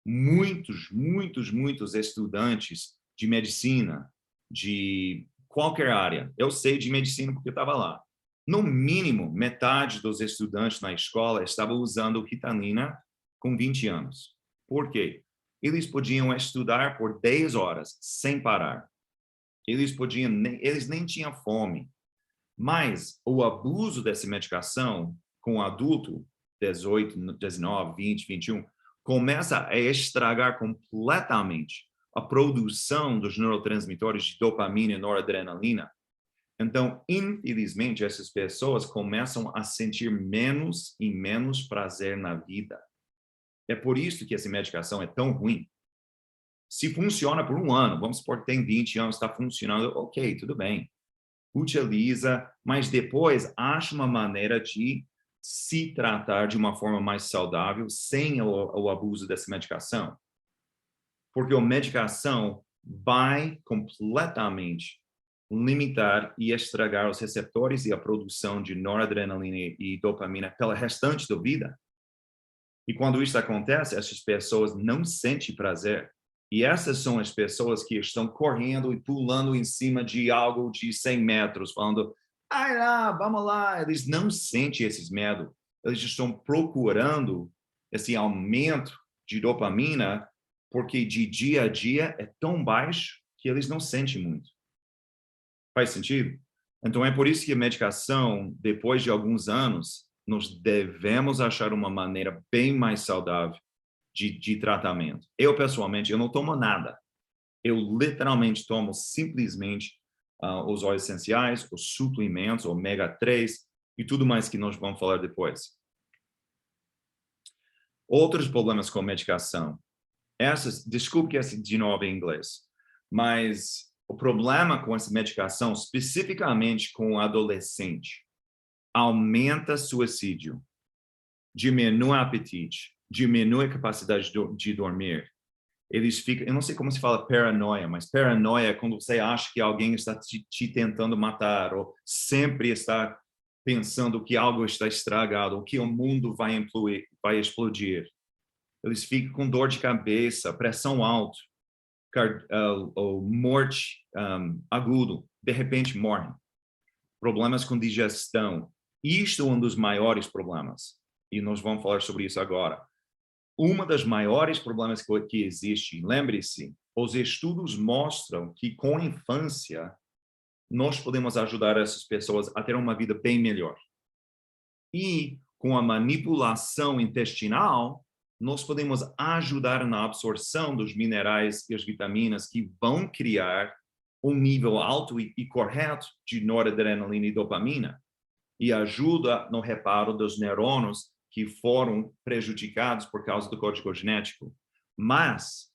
Muitos estudantes de medicina, de qualquer área. Eu sei de medicina porque eu estava lá. No mínimo, metade dos estudantes na escola estavam usando Ritalina com 20 anos. Por quê? Eles podiam estudar por 10 horas sem parar. Eles nem tinham fome. Mas o abuso dessa medicação com adulto, 18, 19, 20, 21, começa a estragar completamente a produção dos neurotransmissores de dopamina e noradrenalina. Então, infelizmente, essas pessoas começam a sentir menos e menos prazer na vida. É por isso que essa medicação é tão ruim. Se funciona por um ano, vamos supor que tem 20 anos, está funcionando, ok, tudo bem. Utiliza, mas depois acha uma maneira de se tratar de uma forma mais saudável sem o abuso dessa medicação. Porque a medicação vai completamente limitar e estragar os receptores e a produção de noradrenalina e dopamina pela restante da vida. E quando isso acontece, essas pessoas não sentem prazer. E essas são as pessoas que estão correndo e pulando em cima de algo de 100 metros, falando, ai lá, vamos lá. Eles não sentem esses medos. Eles estão procurando esse aumento de dopamina porque de dia a dia é tão baixo que eles não sentem muito. Faz sentido? Então, é por isso que a medicação, depois de alguns anos, nós devemos achar uma maneira bem mais saudável de tratamento. Eu, pessoalmente, eu não tomo nada. Eu, literalmente, tomo simplesmente os óleos essenciais, os suplementos, ômega 3 e tudo mais que nós vamos falar depois. Outros problemas com medicação. Desculpe que essa de novo é em inglês, mas o problema com essa medicação, especificamente com o adolescente, aumenta suicídio, diminui apetite, diminui a capacidade de dormir. Eles ficam, eu não sei como se fala paranoia, mas paranoia é quando você acha que alguém está te tentando matar, ou sempre está pensando que algo está estragado, ou que o mundo vai explodir. Eles ficam com dor de cabeça, pressão alta, morte agudo, de repente morrem. Problemas com digestão. Isto é um dos maiores problemas. E nós vamos falar sobre isso agora. Uma das maiores problemas que existe, lembre-se, os estudos mostram que com a infância nós podemos ajudar essas pessoas a ter uma vida bem melhor. E com a manipulação intestinal, nós podemos ajudar na absorção dos minerais e as vitaminas que vão criar um nível alto e correto de noradrenalina e dopamina e ajuda no reparo dos neurônios que foram prejudicados por causa do código genético. Mas,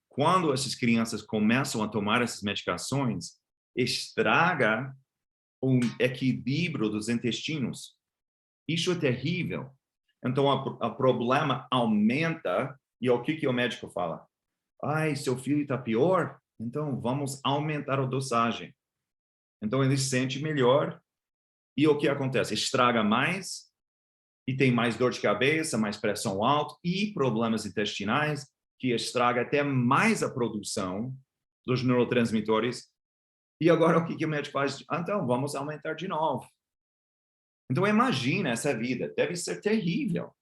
quando essas crianças começam a tomar essas medicações, estraga o equilíbrio dos intestinos. Isso é terrível. Então, o problema aumenta e o que o médico fala? Ai, seu filho está pior? Então, vamos aumentar a dosagem. Então, ele se sente melhor e o que acontece? Estraga mais e tem mais dor de cabeça, mais pressão alta e problemas intestinais que estraga até mais a produção dos neurotransmissores. E agora, o que o médico faz? Então, vamos aumentar de novo. Então, imagina essa vida. Deve ser terrível.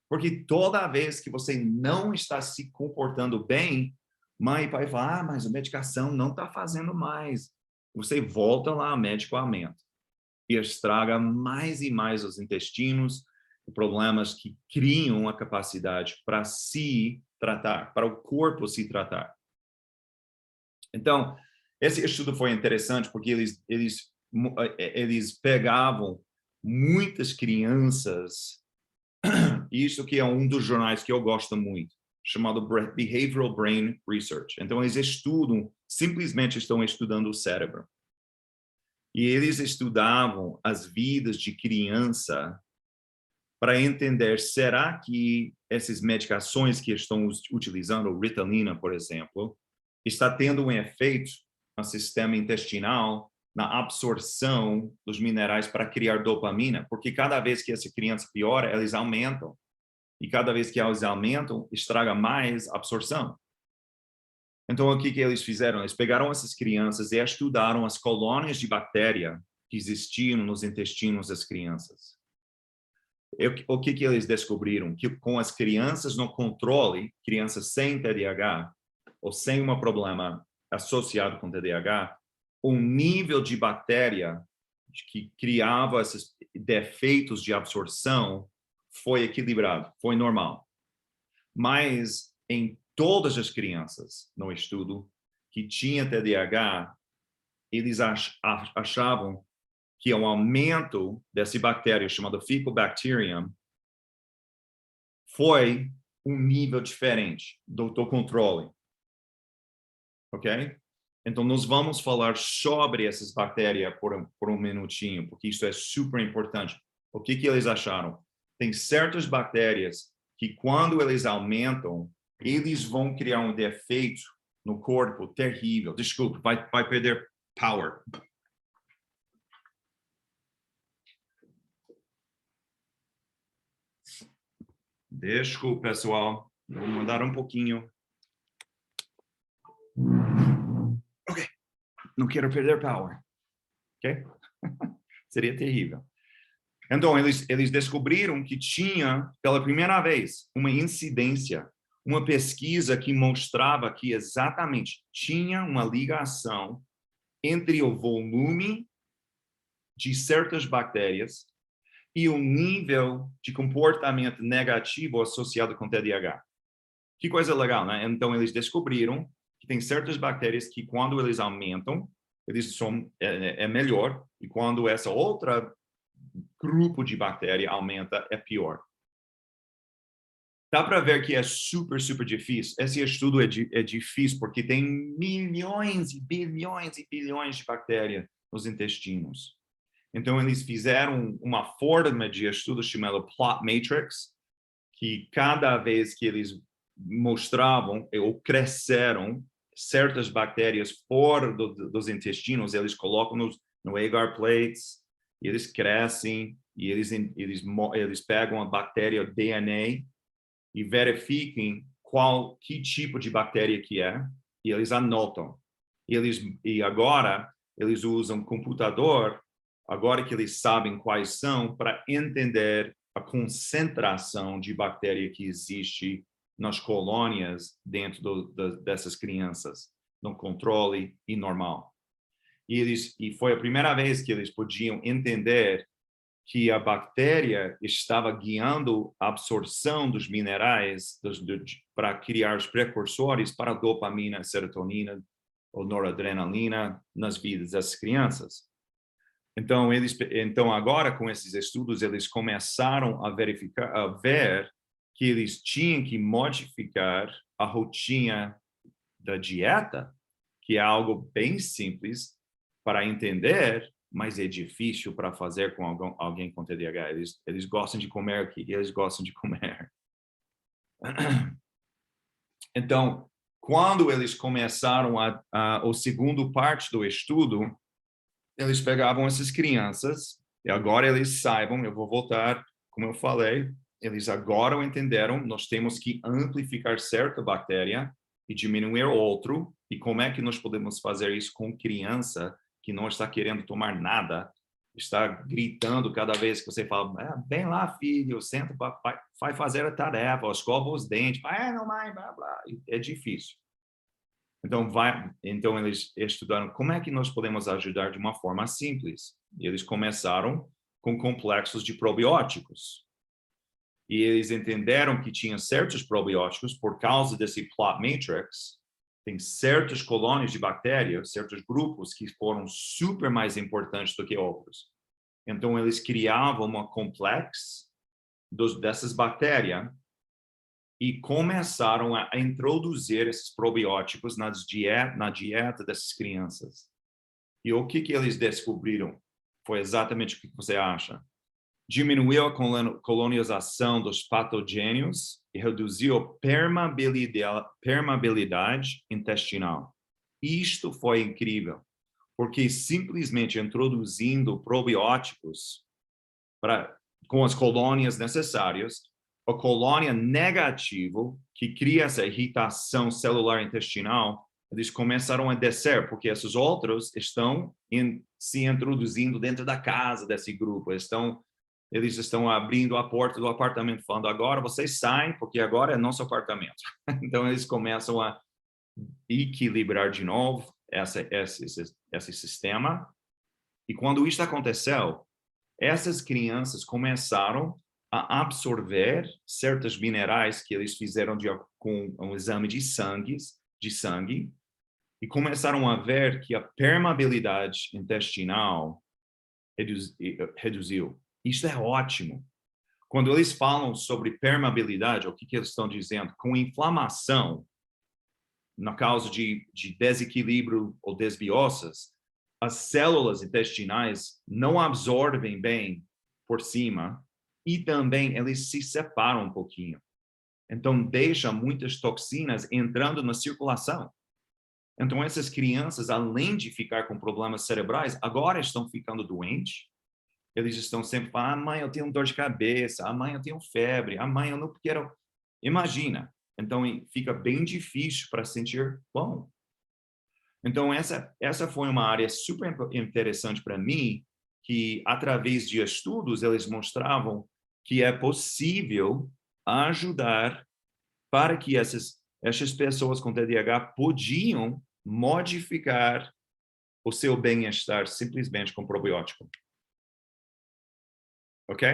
Porque toda vez que você não está se comportando bem, mãe e pai falam, mas a medicação não está fazendo mais. Você volta lá, o médico aumenta. E estraga mais e mais os intestinos, problemas que criam a capacidade para se tratar, para o corpo se tratar. Então, esse estudo foi interessante porque eles pegavam muitas crianças, isso que é um dos jornais que eu gosto muito, chamado Behavioral Brain Research. Então, eles simplesmente estão estudando o cérebro. E eles estudavam as vidas de criança para entender, será que essas medicações que estão utilizando, Ritalina, por exemplo, está tendo um efeito no sistema intestinal, na absorção dos minerais para criar dopamina, porque cada vez que essa criança piora, eles aumentam. E cada vez que eles aumentam, estraga mais a absorção. Então, o que eles fizeram? Eles pegaram essas crianças e estudaram as colônias de bactéria que existiam nos intestinos das crianças. O que eles descobriram? Que com as crianças no controle, crianças sem TDAH, ou sem um problema associado com TDAH, o nível de bactéria que criava esses defeitos de absorção foi equilibrado, foi normal. Mas em todas as crianças no estudo que tinha TDAH, eles achavam que o aumento dessa bactéria chamada Faecobacterium foi um nível diferente do controle. Ok? Então, nós vamos falar sobre essas bactérias por um minutinho, porque isso é super importante. O que eles acharam? Tem certas bactérias que, quando eles aumentam, eles vão criar um defeito no corpo terrível. Desculpa, vai perder power. Desculpa, pessoal. Vou mudar um pouquinho. Ok. Não quero perder power. Ok? Seria terrível. Então, eles descobriram que tinha, pela primeira vez, uma incidência, uma pesquisa que mostrava que exatamente tinha uma ligação entre o volume de certas bactérias e o nível de comportamento negativo associado com TDAH. Que coisa legal, né? Então, eles descobriram que tem certas bactérias que, quando eles aumentam, eles são melhor, e quando essa outra grupo de bactéria aumenta, é pior. Dá para ver que é super, super difícil. Esse estudo é difícil porque tem milhões e bilhões de bactérias nos intestinos. Então, eles fizeram uma forma de estudo chamada Plot Matrix, que cada vez que eles mostravam ou cresceram certas bactérias fora dos intestinos, eles colocam no agar plates, e eles crescem, e eles pegam a bactéria DNA e verifiquem que tipo de bactéria que é, e eles anotam. E agora, eles usam computador, agora que eles sabem quais são, para entender a concentração de bactéria que existe nas colônias dentro dessas crianças, no controle e normal. E foi a primeira vez que eles podiam entender que a bactéria estava guiando a absorção dos minerais para criar os precursores para a dopamina, serotonina ou noradrenalina nas vidas das crianças. Então agora, com esses estudos, eles começaram a ver que eles tinham que modificar a rotina da dieta, que é algo bem simples para entender, mas é difícil para fazer com alguém com TDAH. Eles gostam de comer aqui, eles gostam de comer. Então, quando eles começaram o segundo parte do estudo, eles pegavam essas crianças, e agora eles saibam, eu vou voltar, como eu falei, eles agora entenderam, nós temos que amplificar certa bactéria e diminuir outro, e como é que nós podemos fazer isso com criança que não está querendo tomar nada, está gritando cada vez que você fala, vem lá, filho, senta, vai fazer a tarefa, escova os dentes, não, mãe, blá, blá. É difícil. Então, eles estudaram como é que nós podemos ajudar de uma forma simples. E eles começaram com complexos de probióticos. E eles entenderam que tinha certos probióticos, por causa desse plot matrix, tem certas colônias de bactérias, certos grupos que foram super mais importantes do que outros. Então, eles criavam uma complexo dessas bactérias e começaram a introduzir esses probióticos na dieta dessas crianças. E o que eles descobriram? Foi exatamente o que você acha. Diminuiu a colonização dos patogênios e reduziu a permeabilidade intestinal. Isto foi incrível, porque simplesmente introduzindo probióticos com as colônias necessárias, a colônia negativa, que cria essa irritação celular intestinal, eles começaram a descer, porque esses outros estão se introduzindo dentro da casa desse grupo, eles estão abrindo a porta do apartamento, falando, agora vocês saem, porque agora é nosso apartamento. Então, eles começam a equilibrar de novo esse sistema. E quando isso aconteceu, essas crianças começaram a absorver certos minerais que eles fizeram com um exame de sangue, e começaram a ver que a permeabilidade intestinal reduziu. Isso é ótimo. Quando eles falam sobre permeabilidade, o que eles estão dizendo? Com inflamação, na causa de desequilíbrio ou desbiosas, as células intestinais não absorvem bem por cima e também eles se separam um pouquinho. Então, deixa muitas toxinas entrando na circulação. Então, essas crianças, além de ficar com problemas cerebrais, agora estão ficando doentes. Eles estão sempre falando, mãe, eu tenho dor de cabeça, mãe, eu tenho febre, mãe, eu não quero... Imagina. Então, fica bem difícil para sentir bom. Então, essa foi uma área super interessante para mim, que através de estudos, eles mostravam que é possível ajudar para que essas pessoas com TDAH podiam modificar o seu bem-estar simplesmente com probiótico. Ok?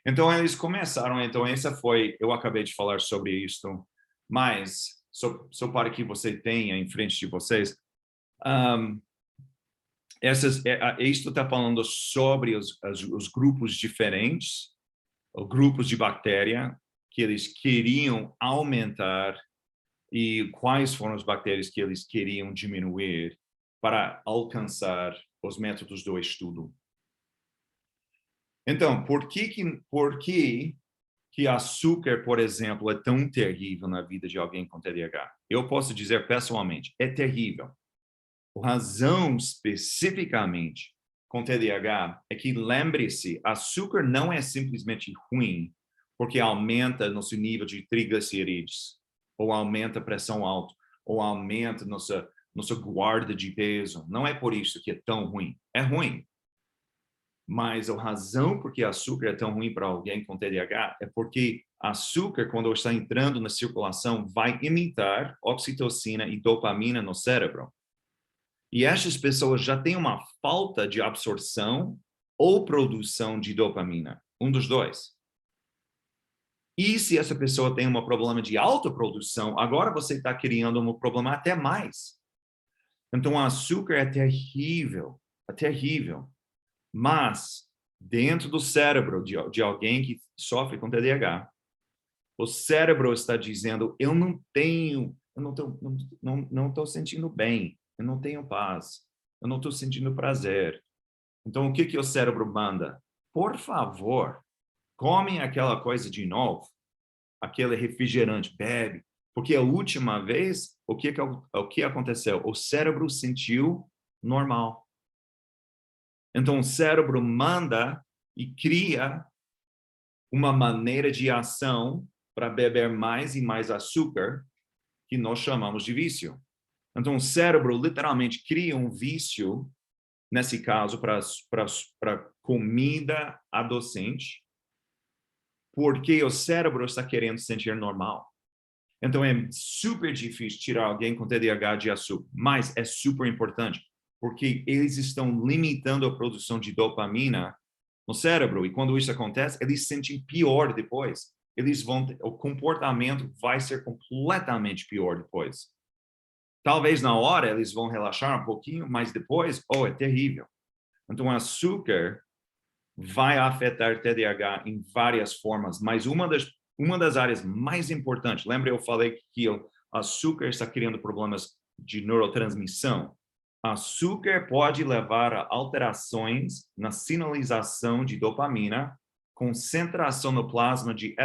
Então, eles começaram, eu acabei de falar sobre isso, mas, só para que você tenha em frente de vocês, isto está falando sobre os grupos diferentes, os grupos de bactéria que eles queriam aumentar e quais foram as bactérias que eles queriam diminuir para alcançar os métodos do estudo. Então, por que açúcar, por exemplo, é tão terrível na vida de alguém com TDAH? Eu posso dizer pessoalmente, é terrível. A razão especificamente com TDAH é que, lembre-se, açúcar não é simplesmente ruim porque aumenta nosso nível de triglicerídeos, ou aumenta a pressão alta, ou aumenta nossa guarda de peso. Não é por isso que é tão ruim. É ruim. Mas a razão por que açúcar é tão ruim para alguém com TDAH é porque açúcar, quando está entrando na circulação, vai imitar oxitocina e dopamina no cérebro. E essas pessoas já têm uma falta de absorção ou produção de dopamina, um dos dois. E se essa pessoa tem um problema de autoprodução, agora você está criando um problema até mais. Então, o açúcar é terrível, Mas, dentro do cérebro de alguém que sofre com TDAH, o cérebro está dizendo, eu não estou sentindo bem, eu não tenho paz, eu não estou sentindo prazer. Então, o que o cérebro manda? Por favor, come aquela coisa de novo, aquele refrigerante, bebe, porque a última vez, o que aconteceu? O cérebro sentiu normal. Então, o cérebro manda e cria uma maneira de ação para beber mais e mais açúcar, que nós chamamos de vício. Então, o cérebro literalmente cria um vício, nesse caso, para comida adocente, porque o cérebro está querendo se sentir normal. Então, é super difícil tirar alguém com TDAH de açúcar, mas é super importante, porque eles estão limitando a produção de dopamina no cérebro, e quando isso acontece, eles se sentem pior depois. O comportamento vai ser completamente pior depois. Talvez na hora eles vão relaxar um pouquinho, mas depois, é terrível. Então, o açúcar vai afetar TDAH em várias formas, mas uma das uma das áreas mais importantes, lembra eu falei que o açúcar está criando problemas de neurotransmissão? Açúcar pode levar a alterações na sinalização de dopamina, concentração no plasma de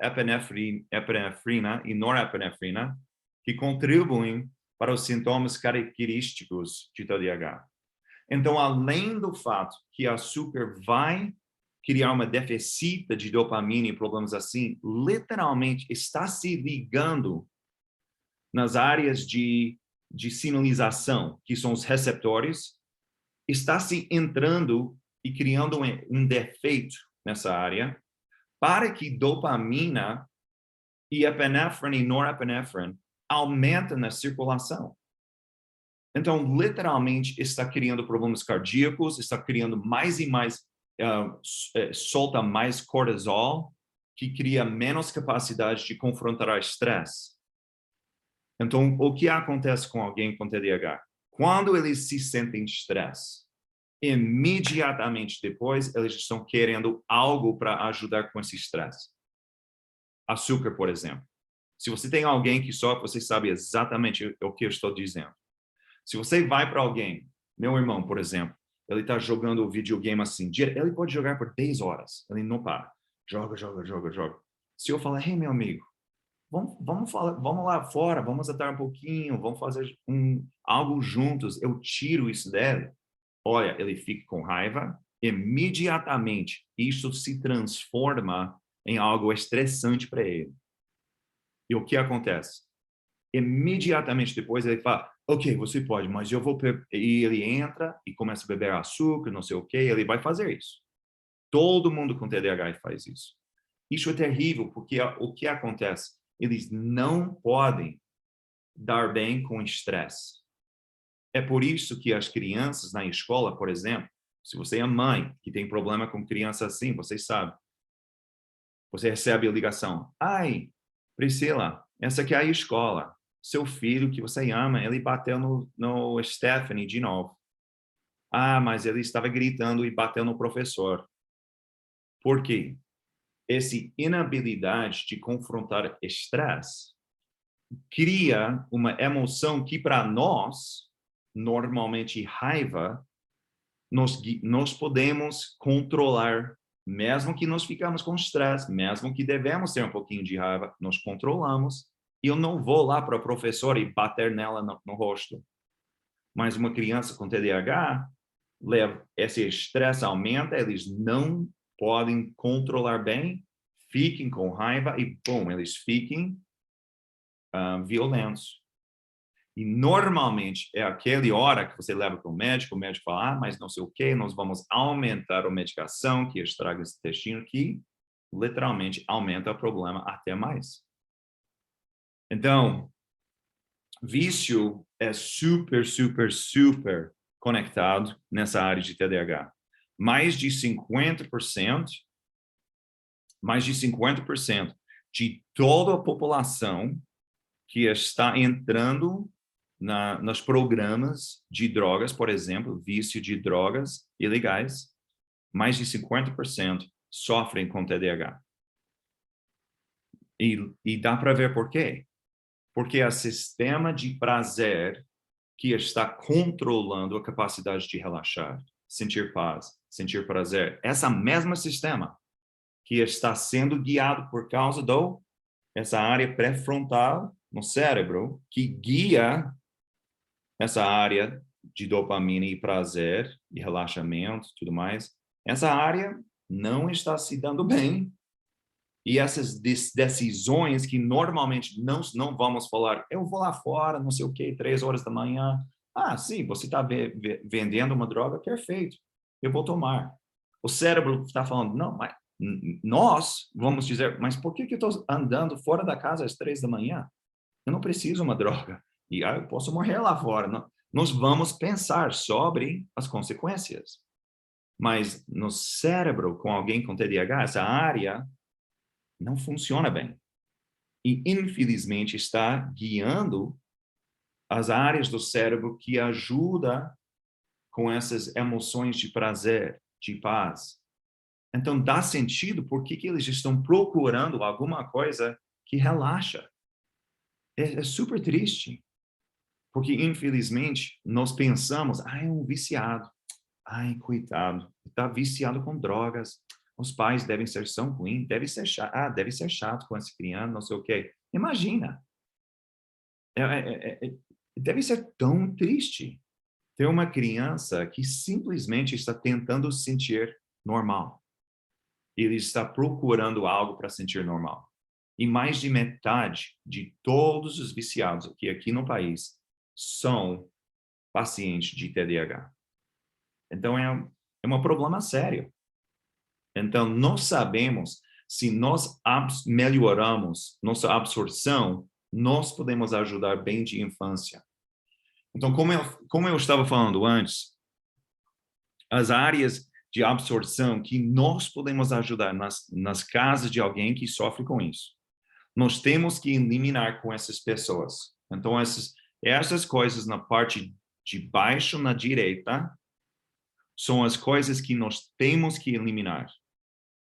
epinefrina e norepinefrina, que contribuem para os sintomas característicos de TDAH. Então, além do fato que açúcar vai criar uma deficita de dopamina e problemas assim, literalmente está se ligando nas áreas de sinalização, que são os receptores, está se entrando e criando um defeito nessa área, para que dopamina e epinefrina e norepinefrina aumentem na circulação. Então, literalmente, está criando problemas cardíacos, está criando mais e mais, solta mais cortisol, que cria menos capacidade de confrontar o estresse. Então, o que acontece com alguém com TDAH? Quando eles se sentem estresse, imediatamente depois, eles estão querendo algo para ajudar com esse estresse. Açúcar, por exemplo. Se você tem alguém que sofre, você sabe exatamente o que eu estou dizendo. Se você vai para alguém, meu irmão, por exemplo, ele está jogando o videogame assim, ele pode jogar por 10 horas, ele não para. Joga. Se eu falar, hey, meu amigo, vamos lá fora, vamos atar um pouquinho, vamos fazer algo juntos, eu tiro isso dele. Olha, ele fica com raiva, imediatamente isso se transforma em algo estressante para ele. E o que acontece? Imediatamente depois ele fala, ok, você pode, mas eu vou... E ele entra e começa a beber açúcar, não sei o quê, ele vai fazer isso. Todo mundo com TDAH faz isso. Isso é terrível, porque o que acontece? Eles não podem dar bem com estresse. É por isso que as crianças na escola, por exemplo, se você é mãe que tem problema com criança assim, você sabe. Você recebe a ligação. Ai, Priscila, essa aqui é a escola. Seu filho que você ama, ele bateu no Stephanie de novo. Ah, mas ele estava gritando e bateu no professor. Por quê? Essa inabilidade de confrontar estresse cria uma emoção que para nós, normalmente raiva, nós podemos controlar, mesmo que nós ficamos com estresse, mesmo que devemos ter um pouquinho de raiva, nós controlamos. E eu não vou lá para a professora e bater nela no rosto. Mas uma criança com TDAH, esse estresse aumenta, eles não podem controlar bem, fiquem com raiva e, bom, eles fiquem violentos. E normalmente é aquela hora que você leva para o médico fala, mas não sei o quê, nós vamos aumentar a medicação que estraga esse intestino, que literalmente aumenta o problema até mais. Então, vício é super conectado nessa área de TDAH. Mais de 50% de toda a população que está entrando nos programas de drogas, por exemplo, vício de drogas ilegais, mais de 50% sofrem com TDAH. E dá para ver por quê? Porque é o sistema de prazer que está controlando a capacidade de relaxar, sentir paz, sentir prazer. Esse mesmo sistema que está sendo guiado por causa essa área pré-frontal no cérebro, que guia essa área de dopamina e prazer, e relaxamento, tudo mais. Essa área não está se dando bem. E essas decisões que normalmente não vamos falar, eu vou lá fora, não sei o quê, 3 horas da manhã. Ah, sim, você está vendendo uma droga, perfeito, eu vou tomar. O cérebro está falando, não, mas nós vamos dizer, mas por que eu estou andando fora da casa às 3 da manhã? Eu não preciso uma droga. E eu posso morrer lá fora. Não? Nós vamos pensar sobre as consequências. Mas no cérebro, com alguém com TDAH, essa área não funciona bem. E, infelizmente, está guiando as áreas do cérebro que ajudam com essas emoções de prazer, de paz. Então, dá sentido por que eles estão procurando alguma coisa que relaxa. É super triste. Porque, infelizmente, nós pensamos, é um viciado. Ai, coitado, está viciado com drogas. Os pais devem ser tão ruins, deve ser chato com essa criança, não sei o quê. Imagina. Deve ser tão triste ter uma criança que simplesmente está tentando se sentir normal. Ele está procurando algo para sentir normal. E mais de metade de todos os viciados aqui no país são pacientes de TDAH. Então, é um problema sério. Então, nós sabemos, se nós melhoramos nossa absorção, nós podemos ajudar bem de infância. Então, como eu estava falando antes, as áreas de absorção que nós podemos ajudar nas casas de alguém que sofre com isso, nós temos que eliminar com essas pessoas. Então, essas coisas na parte de baixo, na direita, são as coisas que nós temos que eliminar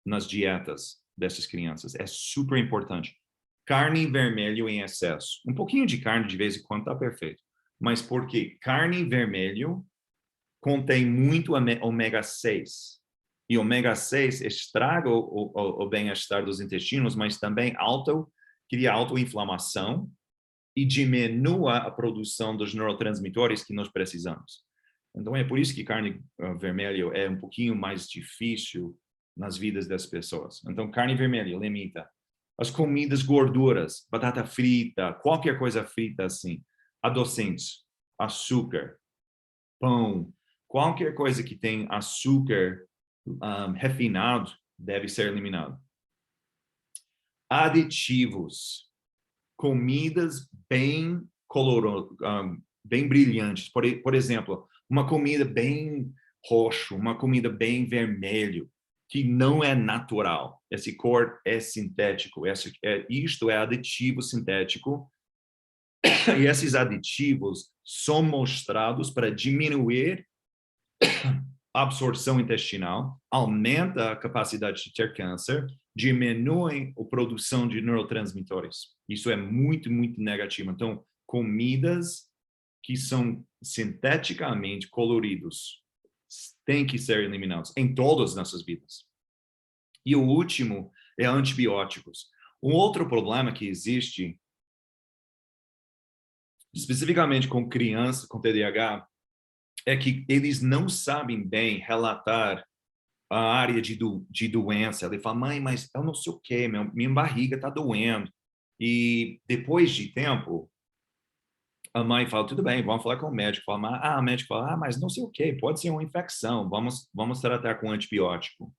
nas dietas dessas crianças. É super importante. Carne vermelha em excesso. Um pouquinho de carne de vez em quando está perfeito. Mas porque carne vermelha contém muito ômega 6. E ômega 6 estraga o bem-estar dos intestinos, mas também cria autoinflamação e diminua a produção dos neurotransmissores que nós precisamos. Então, é por isso que carne vermelha é um pouquinho mais difícil nas vidas das pessoas. Então, carne vermelha limita. As comidas gorduras, batata frita, qualquer coisa frita assim, adoçantes, açúcar, pão, qualquer coisa que tem açúcar refinado deve ser eliminado. Aditivos, comidas bem bem brilhantes. Por exemplo, uma comida bem roxo, uma comida bem vermelho, que não é natural. Esse cor é sintético. Isto é aditivo sintético. E esses aditivos são mostrados para diminuir a absorção intestinal, aumenta a capacidade de ter câncer, diminuem a produção de neurotransmissores. Isso é muito, muito negativo. Então, comidas que são sinteticamente coloridos têm que ser eliminados em todas as nossas vidas. E o último é antibióticos. Um outro problema que existe, especificamente com crianças com TDAH, é que eles não sabem bem relatar a área de doença. Ele fala, mãe, mas eu não sei o quê, minha barriga está doendo. E depois de tempo, a mãe fala, tudo bem, vamos falar com o médico. O médico fala, mas não sei o quê, pode ser uma infecção, vamos tratar com antibiótico.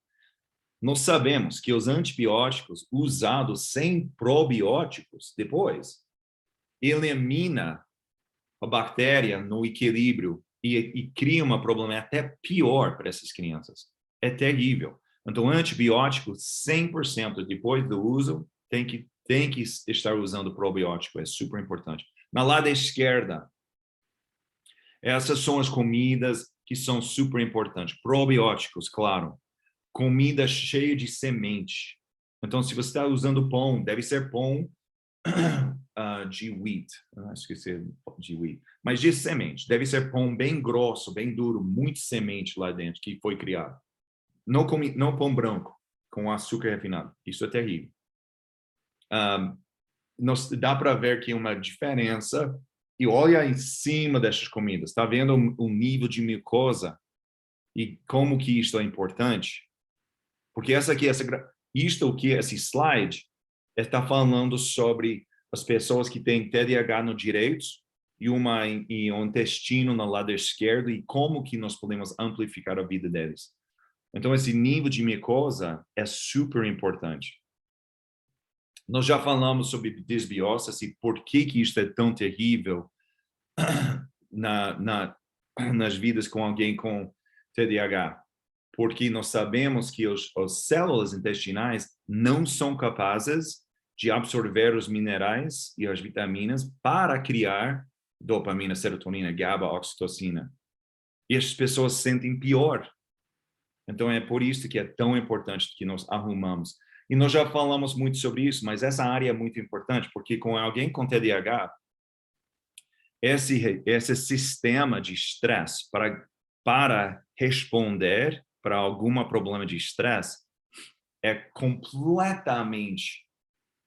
Nós sabemos que os antibióticos usados sem probióticos, depois, elimina a bactéria no equilíbrio e cria um problema até pior para essas crianças. É terrível. Então, antibiótico, 100% depois do uso, tem que estar usando probiótico, é super importante. Na lado esquerda, essas são as comidas que são super importantes. Probióticos, claro. Comida cheia de semente. Então, se você está usando pão, deve ser pão de wheat. Esqueci de wheat. Mas de semente. Deve ser pão bem grosso, bem duro, muito semente lá dentro que foi criado. Não pão branco com açúcar refinado. Isso é terrível. Dá para ver que uma diferença. E olha em cima dessas comidas. Está vendo o nível de mucosa e como que isto é importante? Porque esse slide está falando sobre as pessoas que têm TDAH no direito e um intestino no lado esquerdo e como que nós podemos amplificar a vida deles. Então, esse nível de mucosa é super importante. Nós já falamos sobre desbiose e por que isso é tão terrível nas vidas com alguém com TDAH. Porque nós sabemos que as células intestinais não são capazes de absorver os minerais e as vitaminas para criar dopamina, serotonina, GABA, oxitocina. E as pessoas sentem pior. Então, é por isso que é tão importante que nós arrumamos. E nós já falamos muito sobre isso, mas essa área é muito importante, porque com alguém com TDAH, esse sistema de estresse para responder para algum problema de estresse é completamente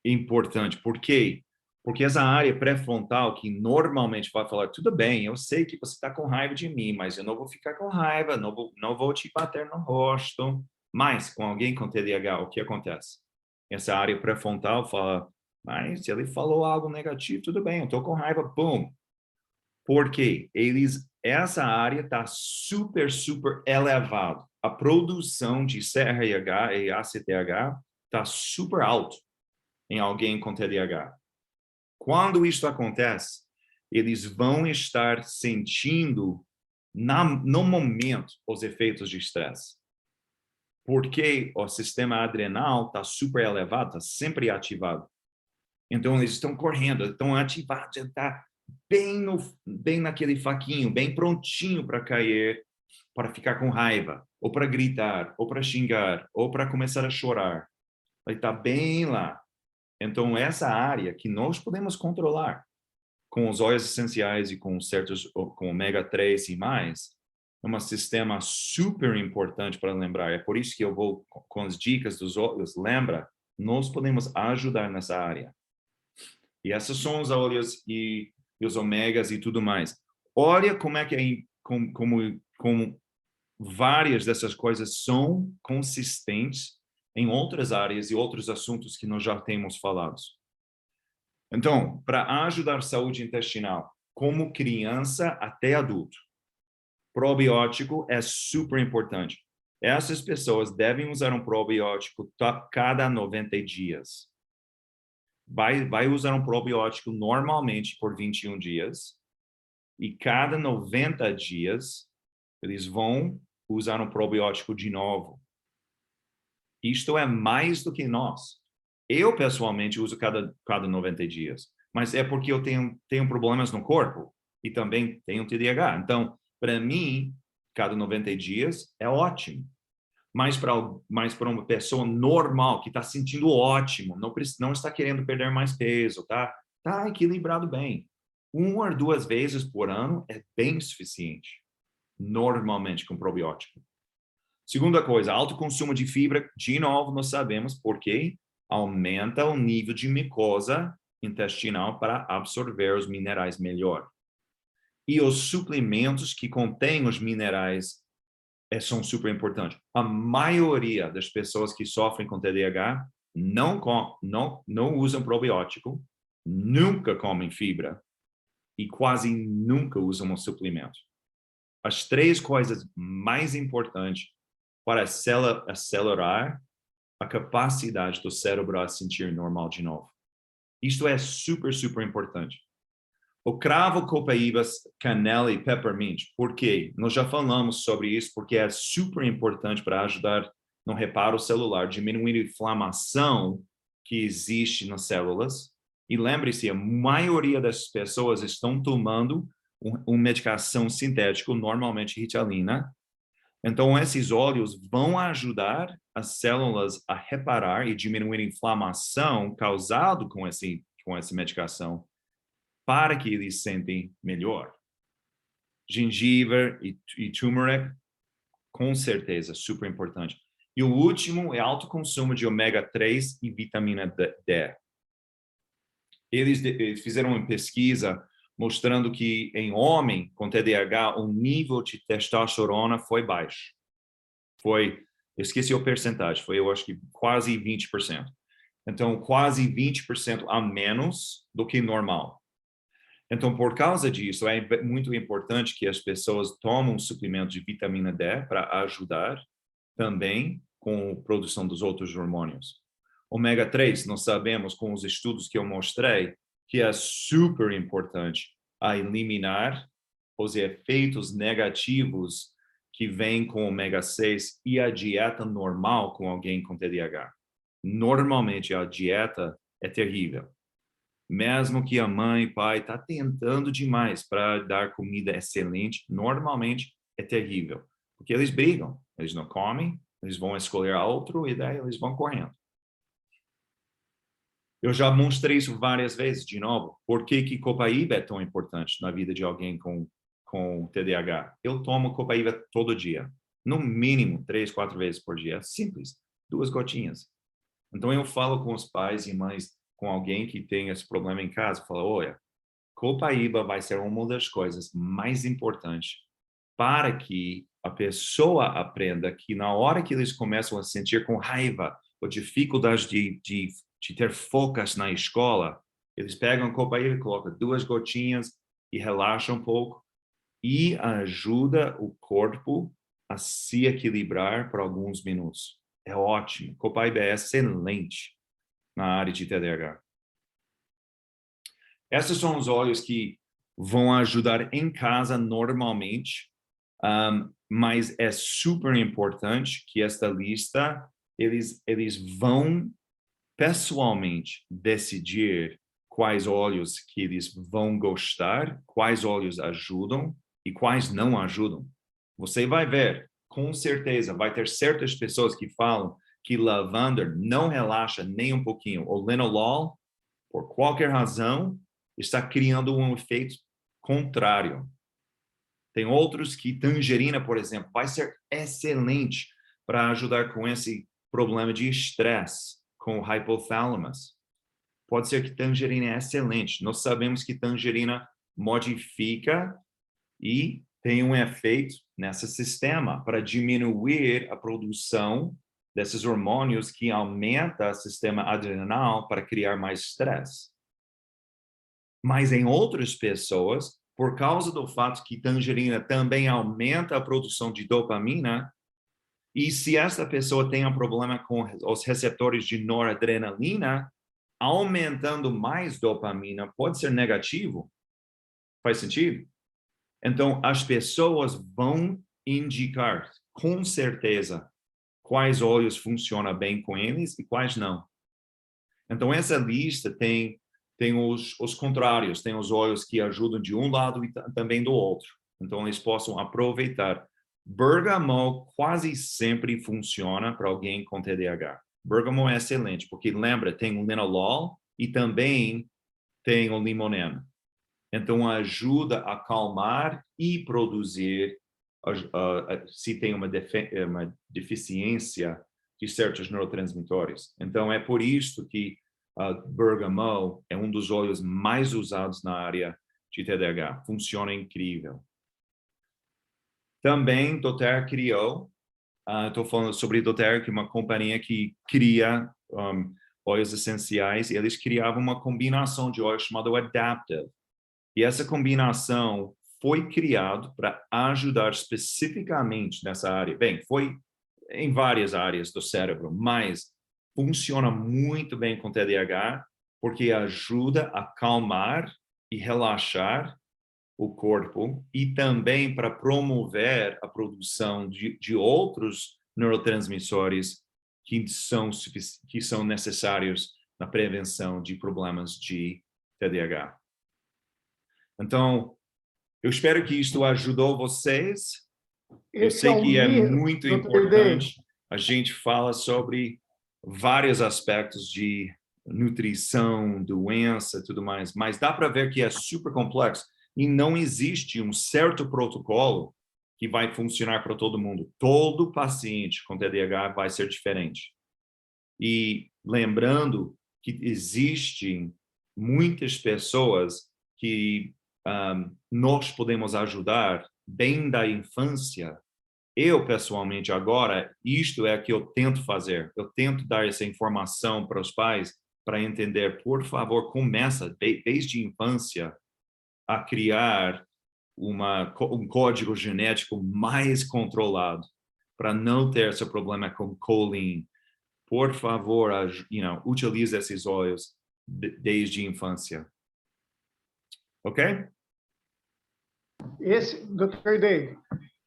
importante. Por quê? Porque essa área pré-frontal que normalmente vai falar, tudo bem, eu sei que você está com raiva de mim, mas eu não vou ficar com raiva, não vou te bater no rosto. Mas com alguém com TDAH, o que acontece? Essa área pré-frontal fala, mas se ele falou algo negativo, tudo bem, eu estou com raiva, pum. Porque essa área está super, super elevado. A produção de CRH e ACTH está super alto em alguém com TDAH. Quando isso acontece, eles vão estar sentindo no momento os efeitos de estresse. Porque o sistema adrenal está super elevado, está sempre ativado. Então, eles estão correndo, estão ativados, já está bem naquele faquinho, bem prontinho para cair, para ficar com raiva, ou para gritar, ou para xingar, ou para começar a chorar. Ele está bem lá. Então, essa área que nós podemos controlar com os óleos essenciais e com certos, com ômega 3 e mais, é um sistema super importante para lembrar. É por isso que eu vou com as dicas dos óleos. Lembra, nós podemos ajudar nessa área. E esses são os óleos e os ômegas e tudo mais. Olha como é que como várias dessas coisas são consistentes em outras áreas e outros assuntos que nós já temos falado. Então, para ajudar a saúde intestinal, como criança até adulto, probiótico é super importante. Essas pessoas devem usar um probiótico cada 90 dias. Vai usar um probiótico normalmente por 21 dias e cada 90 dias eles vão usar um probiótico de novo. Isto é mais do que nós. Eu, pessoalmente, uso cada 90 dias, mas é porque eu tenho problemas no corpo e também tenho TDAH. Então, para mim, cada 90 dias é ótimo. Mas para uma pessoa normal, que está sentindo ótimo, não está querendo perder mais peso, tá equilibrado bem. 1 ou 2 vezes por ano é bem suficiente, normalmente com probiótico. Segunda coisa, alto consumo de fibra, de novo, nós sabemos porque aumenta o nível de mucosa intestinal para absorver os minerais melhor. E os suplementos que contêm os minerais são super importantes. A maioria das pessoas que sofrem com TDAH não usam probiótico, nunca comem fibra e quase nunca usam um suplemento. As 3 coisas mais importantes para acelerar a capacidade do cérebro a sentir normal de novo. Isto é super, super importante. O cravo, copaíbas, canela e peppermint. Por quê? Nós já falamos sobre isso porque é super importante para ajudar no reparo celular, diminuir a inflamação que existe nas células. E lembre-se, a maioria das pessoas estão tomando uma medicação sintética, normalmente Ritalina. Então, esses óleos vão ajudar as células a reparar e diminuir a inflamação causada com essa medicação, para que eles sentem melhor. Gengibre e turmeric, com certeza, super importante. E o último é alto consumo de ômega 3 e vitamina D. Eles fizeram uma pesquisa mostrando que em homem com TDAH, o nível de testosterona foi baixo. Esqueci o percentagem, eu acho que quase 20%. Então, quase 20% a menos do que normal. Então, por causa disso, é muito importante que as pessoas tomem suplementos de vitamina D para ajudar também com a produção dos outros hormônios. Ômega 3, nós sabemos com os estudos que eu mostrei, que é super importante a eliminar os efeitos negativos que vêm com ômega 6 e a dieta normal com alguém com TDAH. Normalmente, a dieta é terrível. Mesmo que a mãe e pai tá tentando demais para dar comida excelente, normalmente é terrível. Porque eles brigam, eles não comem, eles vão escolher outro e daí eles vão correndo. Eu já mostrei isso várias vezes, de novo. Por que Copaíba é tão importante na vida de alguém com TDAH? Eu tomo Copaíba todo dia. No mínimo, 3, 4 vezes por dia. É simples. 2 gotinhas. Então, eu falo com os pais e mães, com alguém que tem esse problema em casa, falo, olha, Copaíba vai ser uma das coisas mais importantes para que a pessoa aprenda que na hora que eles começam a sentir com raiva ou dificuldade de ter focus na escola, eles pegam Copaíba e colocam 2 gotinhas e relaxam um pouco e ajuda o corpo a se equilibrar por alguns minutos. É ótimo. Copaíba é excelente na área de TDAH. Esses são os óleos que vão ajudar em casa normalmente, mas é super importante que esta lista, eles vão pessoalmente decidir quais óleos que eles vão gostar, quais óleos ajudam e quais não ajudam. Você vai ver, com certeza, vai ter certas pessoas que falam que lavanda não relaxa nem um pouquinho. O linalol, por qualquer razão, está criando um efeito contrário. Tem outros que tangerina, por exemplo, vai ser excelente para ajudar com esse problema de estresse, com o hypothalamus. Pode ser que tangerina é excelente. Nós sabemos que tangerina modifica e tem um efeito nesse sistema para diminuir a produção desses hormônios que aumenta o sistema adrenal para criar mais estresse. Mas em outras pessoas, por causa do fato que tangerina também aumenta a produção de dopamina, e se essa pessoa tem um problema com os receptores de noradrenalina, aumentando mais dopamina pode ser negativo. Faz sentido? Então, as pessoas vão indicar, com certeza, quais óleos funcionam bem com eles e quais não. Então, essa lista tem os contrários, tem os óleos que ajudam de um lado e também do outro. Então, eles possam aproveitar. Bergamot quase sempre funciona para alguém com TDAH. Bergamot é excelente, porque lembra, tem o linalol e também tem o limoneno. Então, ajuda a acalmar e produzir, se tem uma deficiência de certos neurotransmissores. Então, é por isso que bergamot é um dos óleos mais usados na área de TDAH. Funciona incrível. Também, doTERRA criou, estou falando sobre doTERRA, que é uma companhia que cria óleos essenciais, e eles criavam uma combinação de óleos chamada Adaptive. E essa combinação foi criada para ajudar especificamente nessa área. Bem, foi em várias áreas do cérebro, mas funciona muito bem com TDAH, porque ajuda a acalmar e relaxar o corpo e também para promover a produção de outros neurotransmissores que são necessários na prevenção de problemas de TDAH. Então, eu espero que isto ajudou vocês. Eu sei que é muito importante. A gente fala sobre vários aspectos de nutrição, doença, tudo mais, mas dá para ver que é super complexo e não existe um certo protocolo que vai funcionar para todo mundo. Todo paciente com TDAH vai ser diferente. E lembrando que existem muitas pessoas que nós podemos ajudar bem da infância. Eu, pessoalmente, agora, isto é o que eu tento fazer. Eu tento dar essa informação para os pais para entender, por favor, começa desde a infância a criar um código genético mais controlado para não ter esse problema com choline. Por favor, utilize esses óleos desde a infância. Ok? Dr. Day,